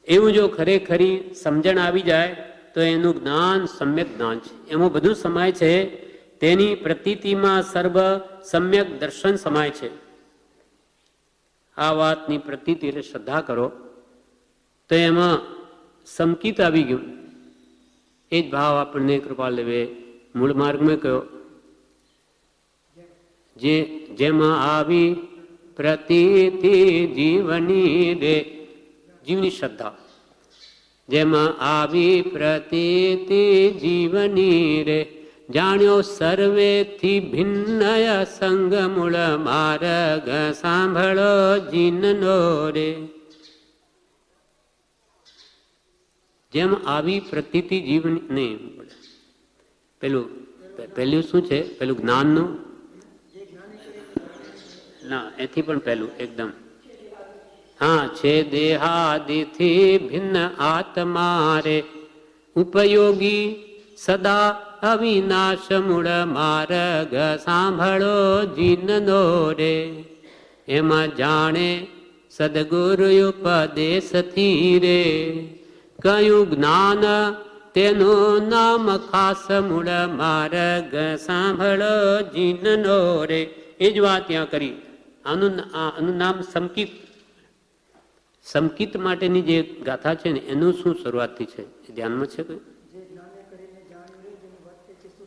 Speaker 1: એવું જો ખરેખરી સમજણ આવી જાય તો એનું જ્ઞાન સમ્યક જ્ઞાન છે. એમાં બધું સમાય છે. તેની પ્રતીતિમાં સર્વ સમ્યક દર્શન સમાય છે. આ વાતની પ્રતીતિ એટલે શ્રદ્ધા કરો તો એમાં સમકિત આવી ગયું. એ જ ભાવ આપણને કૃપા લેવે મૂળ માર્ગમાં કયો, જેમાં આવી પ્રતીતિ જીવની રે, જીવની શ્રદ્ધા, જેમાં આવી પ્રતીતિ જીવની રે, જાણ્યો સર્વેથી ભિન્ન સંગ મૂળ માર્ગ સાંભળો જીનનો રે. જેમ આવી પ્રતીતિ જીવન નહીં, પેલું શું છે? પેલું જ્ઞાનનું ના, એથી પણ પહેલું એકદમ હા છે. દેહાદિથી ભિન્ન આત્મા રે, ઉપયોગી સદા અવિનાશ મૂળ માર્ગ સાંભળો જીનનો રે. એમાં જાણે સદગુરુ ઉપદેશથી રે, કયું જ્ઞાન તેનું નામ ખાસ મૂળ માર્ગ સાંભળો જીનનો રે. એ જ વાત ત્યાં કરી. આનું નામ સમકિત. સમકિત માટેની જે ગાથા છે ને એનું શું શરૂઆતથી છે એ ધ્યાનમાં છે કોઈ?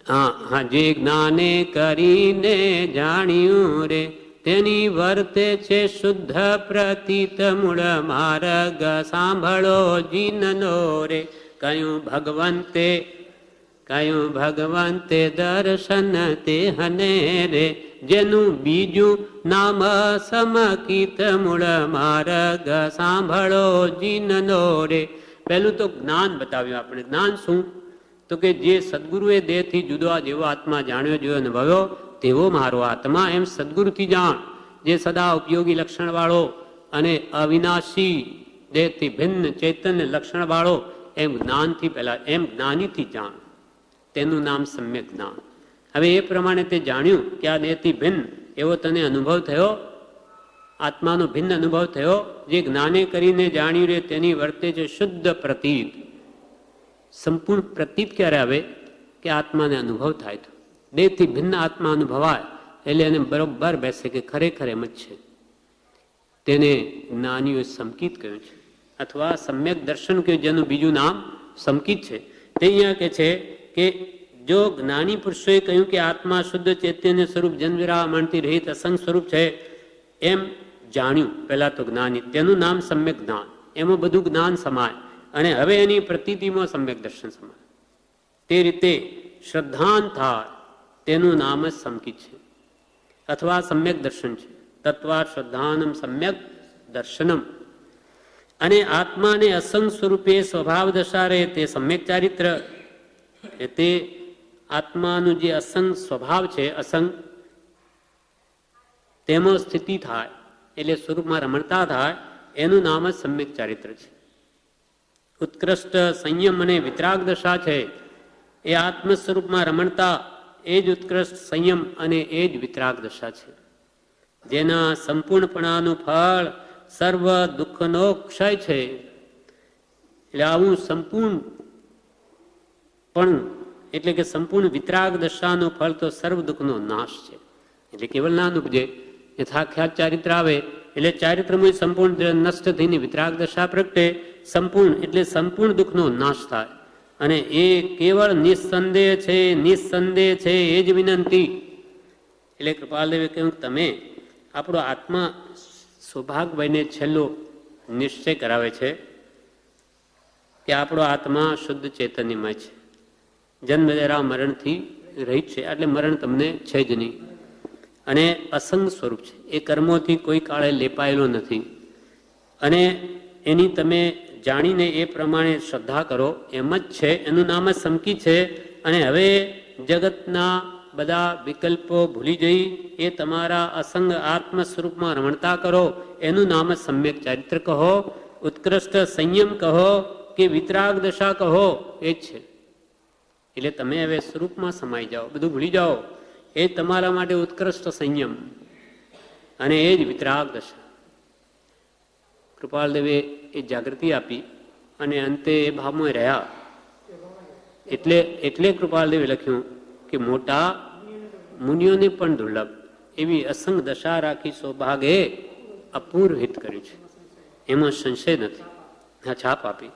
Speaker 1: હા, જે જ્ઞાને કરીને જાણ્યું રે, તેની વર્તે છે શુદ્ધ પ્રતીત મૂળ માર્ગ સાંભળો જીનનો રે. કયું ભગવંતે દર્શન તે હને રે, જેનું બીજું નામ સમકિત મૂળ માર્ગ સાંભળો જીનનો રે. પહેલું તો જ્ઞાન બતાવ્યું આપણે. જ્ઞાન શું? તો કે જે સદગુરુએ દેહથી જુદો જેવો આત્મા જાણ્યો જોયો અનુભવ્યો તેવો મારો આત્મા, એમ સદગુરુથી જાણ. જે સદા ઉપયોગી લક્ષણ વાળો અને અવિનાશી દેહથી ભિન્ન ચૈતન્ય લક્ષણ વાળો, એમ જ્ઞાનથી પહેલા એમ જ્ઞાનીથી જાણ. તેનું નામ સમ્યક જ્ઞાન. હવે એ પ્રમાણે તે જાણ્યું કે આ દેહથી ભિન્ન એવો તને અનુભવ થયો, આત્માનો ભિન્ન અનુભવ થયો. જે જ્ઞાને કરીને જાણ્યું રે તેની વર્તે છે શુદ્ધ પ્રતીત. સંપૂર્ણ પ્રતીત ક્યારે આવે? કે આત્માને અનુભવ થાય તો. દેહથી ભિન્ન આત્મા અનુભવાય એટલે એને બરોબર બેસે કે ખરેખર એમ જ છે. તેને જ્ઞાનીઓએ સમકિત કહ્યું છે, અથવા સમ્યક દર્શન કહ્યું, જેનું બીજું નામ સમકિત છે. તે અહીંયા કે છે કે જો જ્ઞાની પુરુષોએ કહ્યું કે આત્મા શુદ્ધ ચૈતન્ય સ્વરૂપ જન્મજરા મરણથી રહિત અસંગ સ્વરૂપ છે, એમ જાણ્યું પહેલા તો જ્ઞાની, તેનું નામ સમ્યક જ્ઞાન. એમાં બધું જ્ઞાન સમાય અને હવે એની પ્રતીતિમાં સમ્યક દર્શન સમાય. તે રીતે શ્રદ્ધાન થાય તેનું નામ જ સમકિત છે અથવા સમ્યક દર્શન છે. તત્વા શ્રદ્ધાનમ સમ્યક દર્શનમ. અને આત્માને અસંગ સ્વરૂપે સ્વભાવ દશા રહે તે સમ્યક ચારિત્ર. તે આત્માનું જે અસંગ સ્વભાવ છે, અસંગ, તેમાં સ્થિતિ થાય એટલે સ્વરૂપમાં રમણતા થાય, એનું નામ જ સમ્યક ચારિત્ર છે. ઉત્કૃષ્ટ સંયમ અને વિતરાગ દશા છે એ આત્મ સ્વરૂપમાં રમણતા, એ જ ઉત્કૃષ્ટ સંયમ અને એ જ વિતરાગ દશા છે. જેના સંપૂર્ણપણાનું ફળ સર્વ દુઃખનો ક્ષય છે. એટલે આવું સંપૂર્ણ પણ એટલે કે સંપૂર્ણ વિતરાગ દશાનું ફળ તો સર્વ દુઃખનો નાશ છે. એટલે કેવલ ના ઉપજે, યથાખ્યાત ચારિત્ર આવે એટલે ચારિત્રમય સંપૂર્ણ નષ્ટ થઈને વિતરાગ દશા પ્રગટે. સંપૂર્ણ એટલે સંપૂર્ણ દુઃખનો નાશ થાય અને એ કેવળ નિસ્સંદેહ છે, નિસ્સંદેહ છે એ જ વિનંતી. એટલે કૃપાલદેવે કહ્યું તમે આપણો આત્મા સૌભાગ્યભાઈને છેલ્લો નિશ્ચય કરાવે છે કે આપણો આત્મા શુદ્ધ ચૈતન્યમય છે, જન્મ જરા મરણથી રહિત છે. એટલે મરણ તમને છે જ નહીં અને અસંગ સ્વરૂપ છે. એ કર્મોથી કોઈ કાળે લેપાયેલો નથી અને એની તમે જાણીને એ પ્રમાણે શ્રદ્ધા કરો એમ જ છે. એનું નામ જ સમકી છે. અને હવે જગતના બધા વિકલ્પો ભૂલી જઈ એ તમારા અસંગ આત્મ સ્વરૂપમાં રમણતા કરો, એનું નામ જ સમ્યક ચારિત્ર કહો, ઉત્કૃષ્ટ સંયમ કહો કે વિતરાગ દશા કહો, એ જ છે. એટલે તમે હવે સ્વરૂપમાં સમાઈ જાઓ, બધું ભૂલી જાઓ. એ તમારા માટે ઉત્કૃષ્ટ સંયમ અને એ જ વિતરાગ દશા. કૃપાલદેવે એ જાગૃતિ આપી અને અંતે એ ભાવમાં રહ્યા. એટલે કૃપાલદેવે લખ્યું કે મોટા મુનિઓને પણ દુર્લભ એવી અસંગ દશા રાખી સૌભાગે અપૂર્વ હિત કર્યું છે, એમાં સંશય નથી. આ છાપ આપી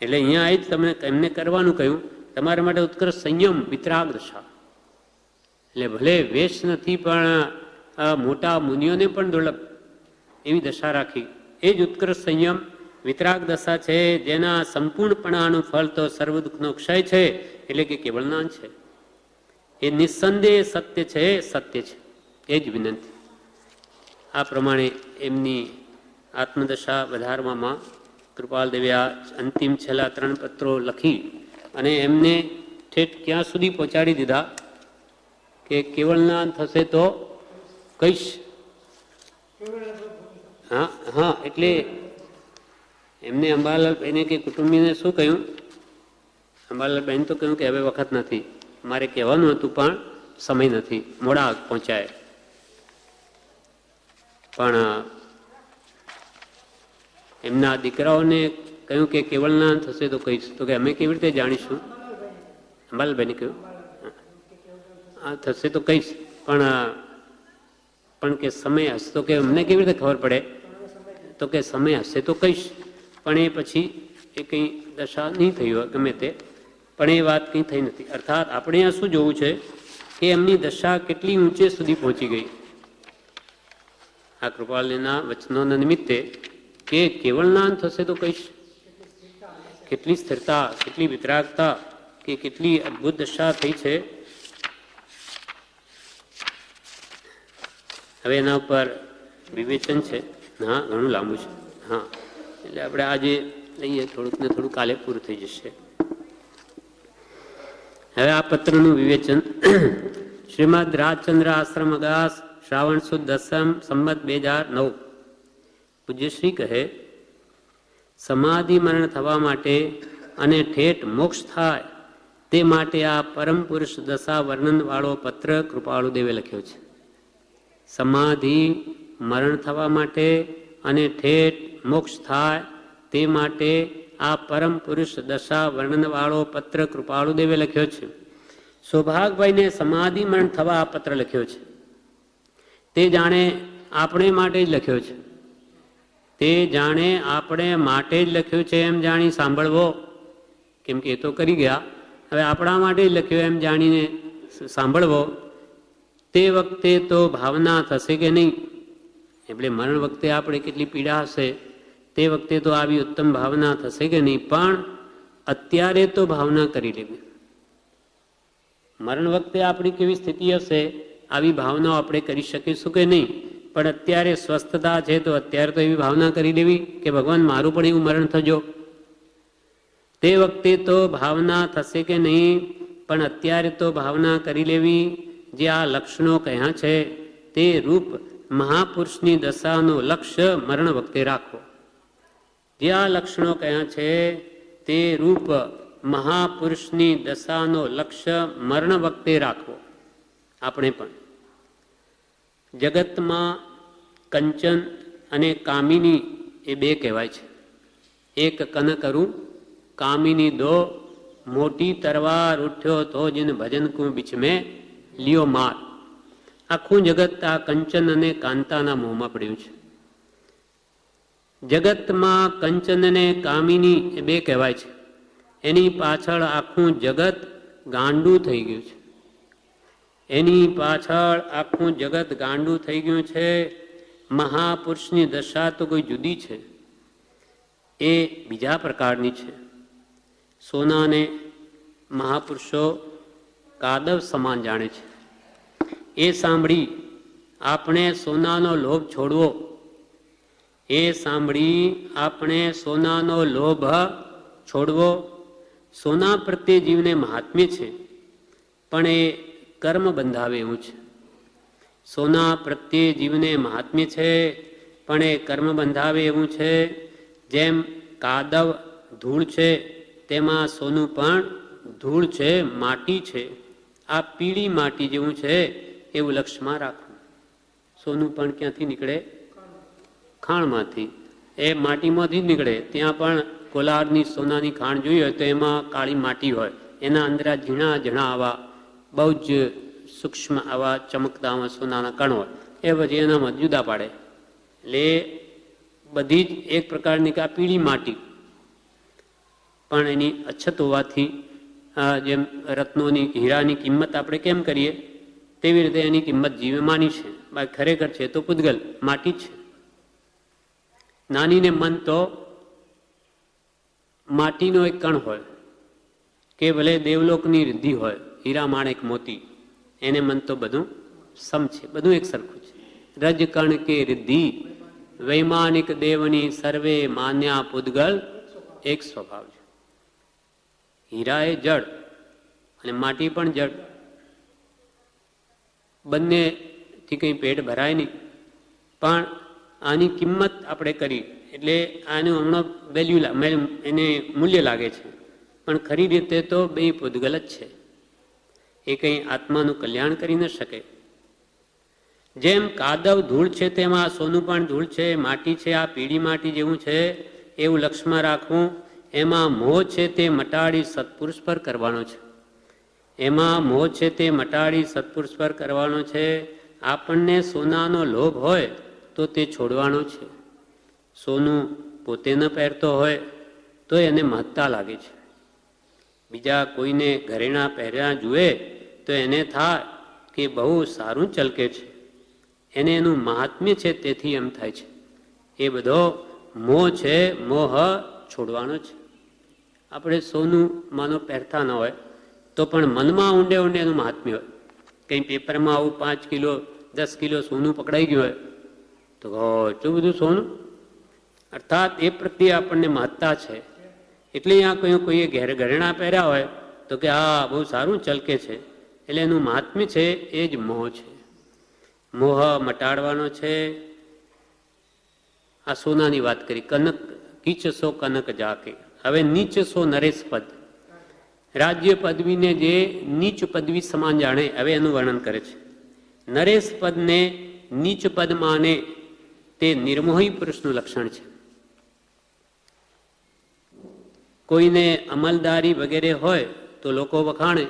Speaker 1: એટલે અહીંયા જ તમને એમને કરવાનું કહ્યું, તમારા માટે ઉત્કૃષ્ટ સંયમ વિતરાગ દશા. એટલે ભલે વેશ નથી પણ મોટા મુનિઓને પણ દુર્લભ એવી દશા રાખી. એ જ ઉત્કૃષ્ટ સંયમ વિતરાગ દશા છે, જેના સંપૂર્ણપણાનું ફળ તો સર્વ દુઃખનો ક્ષય છે. એટલે કે કેવળ જ્ઞાન છે. એ નિસ્સંદેહ સત્ય છે, સત્ય છે એ જ વિનંતી. આ પ્રમાણે એમની આત્મદશા વધારવામાં કૃપાલદેવે આ અંતિમ છેલ્લા 3 પત્રો લખી અને એમને ઠેઠ ક્યાં સુધી પહોંચાડી દીધા કે કેવળ જ્ઞાન થશે તો કહીશ. હા એટલે એમને અંબાલાલભાઈને કે કુટુંબીને શું કહ્યું? અંબાલાલભાઈને તો કહ્યું કે હવે વખત નથી, મારે કહેવાનું હતું પણ સમય નથી, મોડા પહોંચાય. પણ એમના દીકરાઓને કહ્યું કે કેવળ જ્ઞાન થશે તો કહીશ. તો કે અમે કેવી રીતે જાણીશું? અંબાલાલભાઈને કહ્યું હા થશે તો કહીશ, પણ કે સમય હશે તો કે અમને કેવી રીતે ખબર પડે? તો કે સમય હશે તો કહીશ. પણ એ પછી એ કંઈ દશા નહીં થઈ હોય ગમે તે, પણ એ વાત કંઈ થઈ નથી. અર્થાત આપણે અહીંયા શું જોવું છે કે એમની દશા કેટલી ઊંચે સુધી પહોંચી ગઈ. આ કૃપાલના વચનોના નિમિત્તે કે કેવળ જ્ઞાન થશે તો કહીશ, કેટલી સ્થિરતા, કેટલી વિતરાગતા, કે કેટલી અદભુત દશા થઈ છે. હવે એના ઉપર વિવેચન છે. હા, ઘણું લાંબુ છે. હા, એટલે આપણે આજે લઈએ, થોડુંક ને થોડું કાલે પૂરું થઈ જશે. હવે આ પત્રનું વિવેચન. શ્રીમદ રાજચંદ્ર આશ્રમ અગાસ, શ્રાવણ સુદ દસમ, સંમત 2009. પૂજ્યશ્રી કહે, સમાધિ મરણ થવા માટે અને ઠેઠ મોક્ષ થાય તે માટે આ પરમ પુરુષ દશા વર્ણન વાળો પત્ર કૃપાળુ દેવે લખ્યો છે. સમાધિ મરણ થવા માટે અને ઠેઠ મોક્ષ થાય તે માટે આ પરમ પુરુષ દશા વર્ણન વાળો પત્ર કૃપાળુ દેવે લખ્યો છે. સૌભાગભાઈને સમાધિ મરણ થવા આ પત્ર લખ્યો છે. તે જાણે આપણે માટે જ લખ્યો છે. તે જાણે આપણે માટે જ લખ્યું છે એમ જાણી સાંભળવો, કેમ કે એ તો કરી ગયા. હવે આપણા માટે જ લખ્યો એમ જાણીને સાંભળવો. તે વખતે તો ભાવના થશે કે નહીં? એટલે મરણ વખતે આપણે કેટલી પીડા હશે, તે વખતે તો આવી ઉત્તમ ભાવના થશે કે નહીં? પણ અત્યારે તો ભાવના કરી લેવી. મરણ વખતે આપણી કેવી સ્થિતિ હશે, આવી ભાવનાઓ આપણે કરી શકીશું કે નહીં? પણ અત્યારે સ્વસ્થતા છે તો અત્યારે તો એવી ભાવના કરી લેવી કે ભગવાન મારું પણ એવું મરણ થજો. તે વખતે તો ભાવના થશે કે નહીં? પણ અત્યારે તો ભાવના કરી લેવી. જે આ લક્ષણો કહ્યા છે તે રૂપ મહાપુરુષની દશાનું લક્ષ્ય મરણ વખતે રાખો. જે આ લક્ષણો કહ્યા છે તે રૂપ મહાપુરુષની દશાનો લક્ષ્ય મરણ વખતે રાખવો. આપણે પણ જગતમાં કંચન અને કામિની એ બે કહેવાય છે. એક કન કરું કામિની દો, મોટી તરવાર ઉઠ્યો તો જીન ભજન કું બીચ મેં લિયો માર. આખું જગત આ કંચન અને કાંતાના મોહમાં પડ્યું છે. જગતમાં કંચન અને કામિની એ બે કહેવાય છે. એની પાછળ આખું જગત ગાંડું થઈ ગયું છે. એની પાછળ આખું જગત ગાંડું થઈ ગયું છે. મહાપુરુષની દશા તો કોઈ જુદી છે, એ બીજા પ્રકારની છે. સોનાને મહાપુરુષો કાદવ સમાન જાણે છે. એ સાંભળી આપણે સોનાનો લોભ છોડવો. એ સાંભળી આપણે સોનાનો લોભ છોડવો. સોના પ્રત્યે જીવને મહાત્મ્ય છે, પણ એ કર્મ બંધાવે એવું છે. સોના પ્રત્યે જીવને મહાત્મ્ય છે, પણ એ કર્મ બંધાવે એવું છે. જેમ કાદવ ધૂળ છે, તેમાં સોનું પણ ધૂળ છે, માટી છે. આ પીળી માટી જેવું છે, એવું લક્ષ્યમાં રાખવું. સોનું પણ ક્યાંથી નીકળે? ખાણમાંથી. એ માટીમાંથી જ નીકળે. ત્યાં પણ કોલારની સોનાની ખાણ જોઈ હોય તો એમાં કાળી માટી હોય, એના અંદર ઝીણા ઝીણા આવા બહુ જ સૂક્ષ્મ આવા ચમકતા આવા સોનાના કણ હોય, એ પછી એનામાં જુદા પાડે. એટલે બધી જ એક પ્રકારની આ પીળી માટી, પણ એની અછત હોવાથી જેમ રત્નોની હીરાની કિંમત આપણે કેમ કરીએ તેવી રીતે એની કિંમત જીવે માની છે. બાકી ખરેખર છે તો પૂતગલ માટી જ છે. નાનીને મન તો માટીનો એક કણ હોય, કે ભલે દેવલોકની રિદ્ધિ હોય, હીરા માણેક મોતી, એને મન તો બધું સમ છે, બધું એક સરખું છે. રજ કણ કે રિદ્ધિ વૈમાનિક દેવની સર્વે માન્યા પૂતગલ એક સ્વભાવ છે. હીરા એ જળ અને માટી પણ જળ, બંનેથી કંઈ પેટ ભરાય નહીં. પણ આની કિંમત આપણે કરી એટલે આનું હમણાં વેલ્યુ એને મૂલ્ય લાગે છે, પણ ખરી રીતે તો બે પૂતગલ જ છે. એ કંઈ આત્માનું કલ્યાણ કરી ન શકે. જેમ કાદવ ધૂળ છે તેમાં સોનું પણ ધૂળ છે, માટી છે, આ પીળી માટી જેવું છે, એવું લક્ષ્યમાં રાખવું. એમાં મોહ છે તે મટાડી સત્પુરુષ પર કરવાનો છે. એમાં મોહ છે તે મટાડી સત્પુરુષ પર કરવાનો છે. આપણને સોનાનો લોભ હોય તો તે છોડવાનો છે. સોનું પોતે ન પહેરતો હોય તો એને મહત્તા લાગે છે. બીજા કોઈને ઘરેણા પહેર્યા જુએ તો એને થાય કે બહુ સારું ચલકે છે. એને એનું મહાત્મ્ય છે તેથી એમ થાય છે. એ બધો મોહ છે, મોહ છોડવાનો છે. આપણે સોનું માનો પહેરતા ન હોય તો પણ મનમાં ઊંડે ઊંડે એનું મહાત્મ્ય હોય. કંઈ પેપરમાં આવું 5 કિલો 10 કિલો સોનું પકડાઈ ગયું હોય તો એટલું બધું સોનું, અર્થાત એ પ્રત્યે આપણને મહત્તા છે. એટલે અહીંયા કોઈએ ઘરેણા પહેર્યા હોય તો કે આ બહુ સારું ચલકે છે, એટલે એનું મહાત્મ્ય છે. એ જ મોહ છે. મોહ મટાડવાનો છે. આ સોનાની વાત કરી. કનક કીચસો કનક જાકે. હવે નીચસો નરેશ પદ, રાજ્ય પદવીને જે નીચ પદવી સમાન જાણે, હવે એનું વર્ણન કરે છે. નરેશ પદને નીચ પદ માને તે નિર્મોહી પુરુષનું લક્ષણ છે. કોઈને અમલદારી વગેરે હોય તો લોકો વખાણે,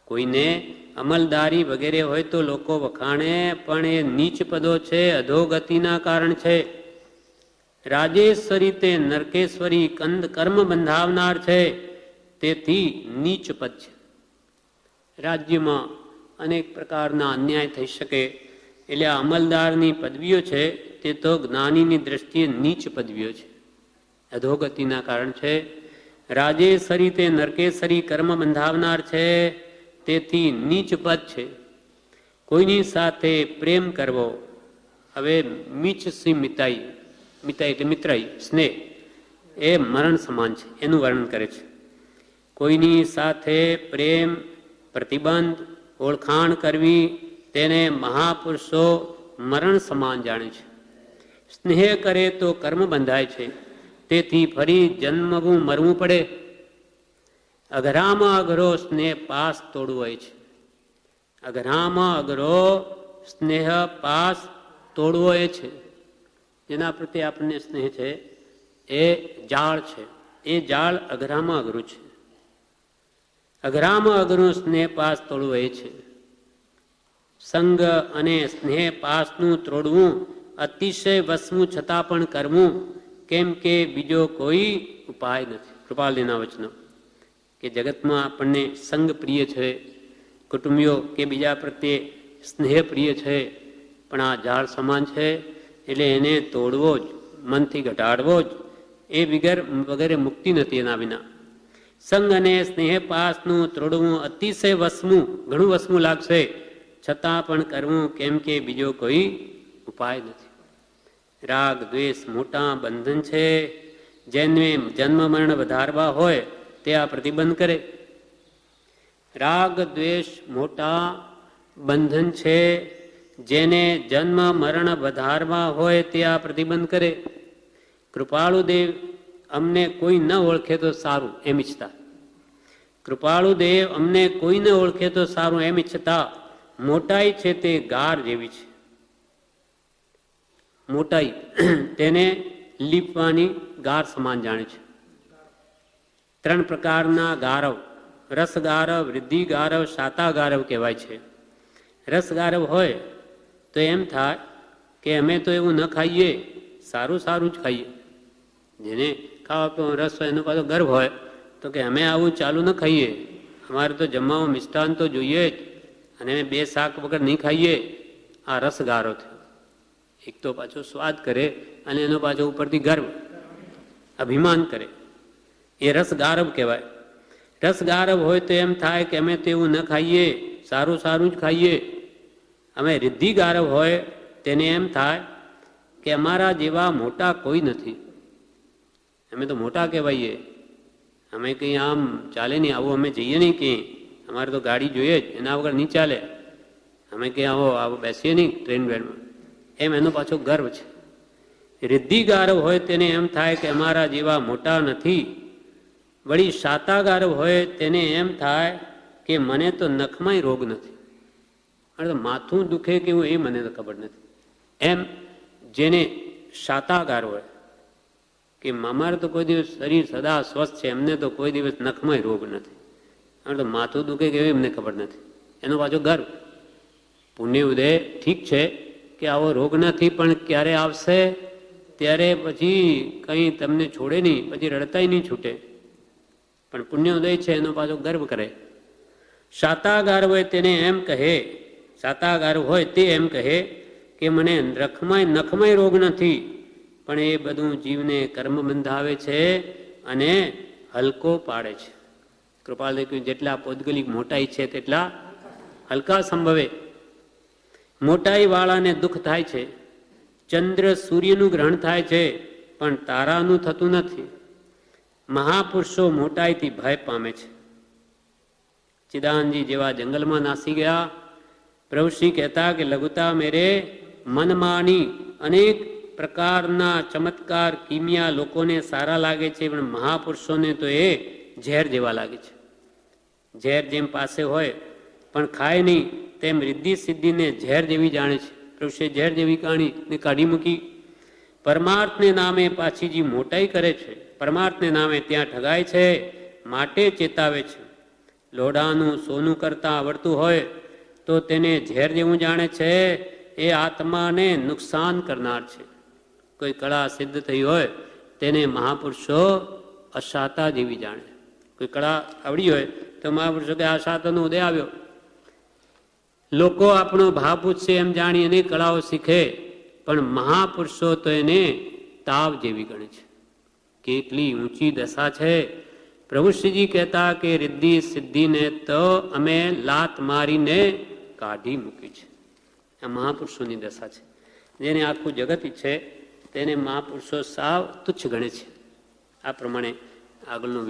Speaker 1: કોઈને અમલદારી વગેરે હોય તો લોકો વખાણે, પણ એ નીચ પદો છે, અધોગતિના કારણ છે. રાજેશ્વરી તે નરકેશ્વરી કંદ કર્મ બંધાવનાર છે, તેથી નીચ પદ છે. રાજ્યમાં અનેક પ્રકારના અન્યાય થઈ શકે, એટલે આ અમલદારની પદવીઓ છે તે તો જ્ઞાનીની દ્રષ્ટિએ નીચ પદવીઓ છે, અધોગતિના કારણ છે. રાજેશ્વરી તે નરકેશ્વરી કર્મ બંધાવનાર છે, તેથી નીચ પદ છે. કોઈની સાથે પ્રેમ કરવો, હવે મીચ સી મિતાઈ, મિતાઈ એટલે મિત્રાઈ, સ્નેહ, એ મરણ સમાન છે, એનું વર્ણન કરે છે. કોઈની સાથે પ્રેમ, પ્રતિબંધ, ઓળખાણ કરવી, તેને મહાપુરુષો મરણ સમાન જાણે છે. સ્નેહ કરે તો કર્મ બંધાય છે, તેથી ફરી જન્મવું મરવું પડે. અઘરામાં અઘરો સ્નેહ પાસ તોડવો હોય છે. અઘરામાં અઘરો સ્નેહ પાસ તોડવો એ છે. જેના પ્રત્યે આપણને સ્નેહ છે એ જાળ છે, એ જાળ અઘરામાં અઘરું છે. અઘરામાં અઘરું સ્નેહ પાસ તોડવો એ છે. સંગ અને સ્નેહ પાસનું તોડવું અતિશય વસવું છતાં પણ કરવું, કેમ કે બીજો કોઈ ઉપાય નથી. કૃપાલજીના વચનો કે જગતમાં આપણને સંગ પ્રિય છે, કુટુંબીઓ કે બીજા પ્રત્યે સ્નેહ પ્રિય છે, પણ આ ઝાડ સમાન છે, એટલે એને તોડવો જ, મનથી ઘટાડવો જ, એ વગેરે મુક્તિ નથી એના વિના. સંગ અને સ્નેહ પાસનું તોડવું અતિશય વસવું, ઘણું વસવું લાગશે, છતાં પણ કરવું, કેમ કે બીજો કોઈ ઉપાય નથી. રાગ દ્વેષ મોટા બંધન છે, જેને જન્મ મરણ વધારવા હોય તે આ પ્રતિબંધ કરે. રાગ દ્વેષ મોટા બંધન છે, જેને જન્મ મરણ વધારવા હોય તે આ પ્રતિબંધ કરે. કૃપાળુદેવ અમને કોઈ ન ઓળખે તો સારું એમ ઈચ્છતા, કૃપાળુદેવ અમને કોઈ ન ઓળખે તો સારું એમ ઈચ્છતા, મોટાઈ છે તે ગાર જેવી છે. મોટાઈ તેને લીપવાની ગાર સમાન જાણે છે. 3 પ્રકારના ગારવ, રસ ગારવ, વૃદ્ધિ ગારવ, શાતા ગારવ કહેવાય છે. રસ ગારવ હોય તો એમ થાય કે અમે તો એવું ન ખાઈએ, સારું સારું જ ખાઈએ. જેને ખાવા પીવાનો રસ હોય એનો પાછો ગર્વ હોય તો કે અમે આવું ચાલુ ન ખાઈએ, અમારે તો જમવામાં મિષ્ટાન તો જોઈએ જ, અને 2 શાક વગર નહીં ખાઈએ. આ રસ ગારો થયો. એક તો પાછો સ્વાદ કરે અને એનો પાછો ઉપરથી ગર્વ, અભિમાન કરે, એ રસ ગારવ કહેવાય. રસ ગારવ હોય તો એમ થાય કે અમે તો એવું ન ખાઈએ, સારું સારું જ ખાઈએ. અમે રિદ્ધિ ગારવ હોય તેને એમ થાય કે અમારા જેવા મોટા કોઈ નથી, અમે તો મોટા કહેવાઈએ, અમે કંઈ આમ ચાલે નહીં, આવું અમે જઈએ નહીં કંઈ, અમારે તો ગાડી જોઈએ જ, એના વગર નહીં ચાલે, અમે કંઈ આવો બેસીએ નહીં ટ્રેન વેનમાં, એમ એનો પાછો ગર્વ છે. રિદ્ધિ ગારવ હોય તેને એમ થાય કે અમારા જેવા મોટા નથી. વળી શાતા ગારવ હોય તેને એમ થાય કે મને તો નખમાંય રોગ નથી, અને માથું દુખે કેવું એ મને તો ખબર નથી. એમ જેને શાતા ગાર હોય કે અમારે તો કોઈ દિવસ શરીર સદા સ્વસ્થ છે, એમને તો કોઈ દિવસ નખમાંય રોગ નથી, અને તો માથું દુખે કેવું એમને ખબર નથી, એનો પાછો ગર્વ. પુણ્ય ઉદય ઠીક છે કે આવો રોગ નથી, પણ ક્યારે આવશે ત્યારે પછી કંઈ તમને છોડે નહીં, પછી રડતાય નહીં છૂટે. પણ પુણ્યોદય છે એનો પાછો ગર્વ કરે. શાતાગાર હોય તેને એમ કહે સાતાગાર હોય તે એમ કહે કે મને નખમય રોગ નથી, પણ એ બધું જીવને કર્મ બંધાવે છે અને હલકો પાડે છે. કૃપાલ જેટલા પૌદ્ગલિક મોટાઈ છે તેટલા હલકા સંભવે. મોટાઈ વાળાને દુઃખ થાય છે. ચંદ્ર સૂર્યનું ગ્રહણ થાય છે, પણ તારાનું થતું નથી. મહાપુરુષો મોટાઈથી ભય પામે છે. ચિદાનંદજી જેવા જંગલમાં નાસી ગયા. પ્રભુશ્રી કહેતા કે લઘુતા મેરે મનમાની અનેક પ્રકારના ચમત્કાર કિમિયા લોકોને સારા લાગે છે, પણ મહાપુરુષોને તો એ ઝેર જેવા લાગે છે. ઝેર જેમ પાસે હોય પણ ખાય નહીં, તેમ રિદ્ધિ સિદ્ધિને ઝેર જેવી જાણે છે. પ્રભુશ્રીએ ઝેર જેવી કાઢી મૂકી. પરમાર્થને નામે પાછી જે મોટાઈ કરે છે, પરમાર્થને નામે ત્યાં ઠગાય છે, માટે ચેતાવે છે. લોઢાનું સોનું કરતા આવડતું હોય તો તેને ઝેર જેવું જાણે છે, એ આત્માને નુકસાન કરનાર છે. કોઈ કળા સિદ્ધ થઈ હોય તેને મહાપુરુષો અશાતા જેવી જાણે. કોઈ કળા આવડી હોય તો મહાપુરુષો કે આ શાતાનો ઉદય આવ્યો. લોકો આપણો ભાવ પૂછશે એમ જાણી એની કળાઓ શીખે, પણ મહાપુરુષો તો એને તાવ જેવી ગણે છે. કેટલી ઊંચી દશા છે. પ્રભુશ્રીજી કહેતા કે રિદ્ધિ સિદ્ધિને તો અમે લાત મારીને કાઢી મૂકી છે. આ મહાપુરુષોની દશા છે. જેને આખું જગત ઈચ્છે તેને મહાપુરુષો સાવ તુચ્છ ગણે છે. આ પ્રમાણે આગળનો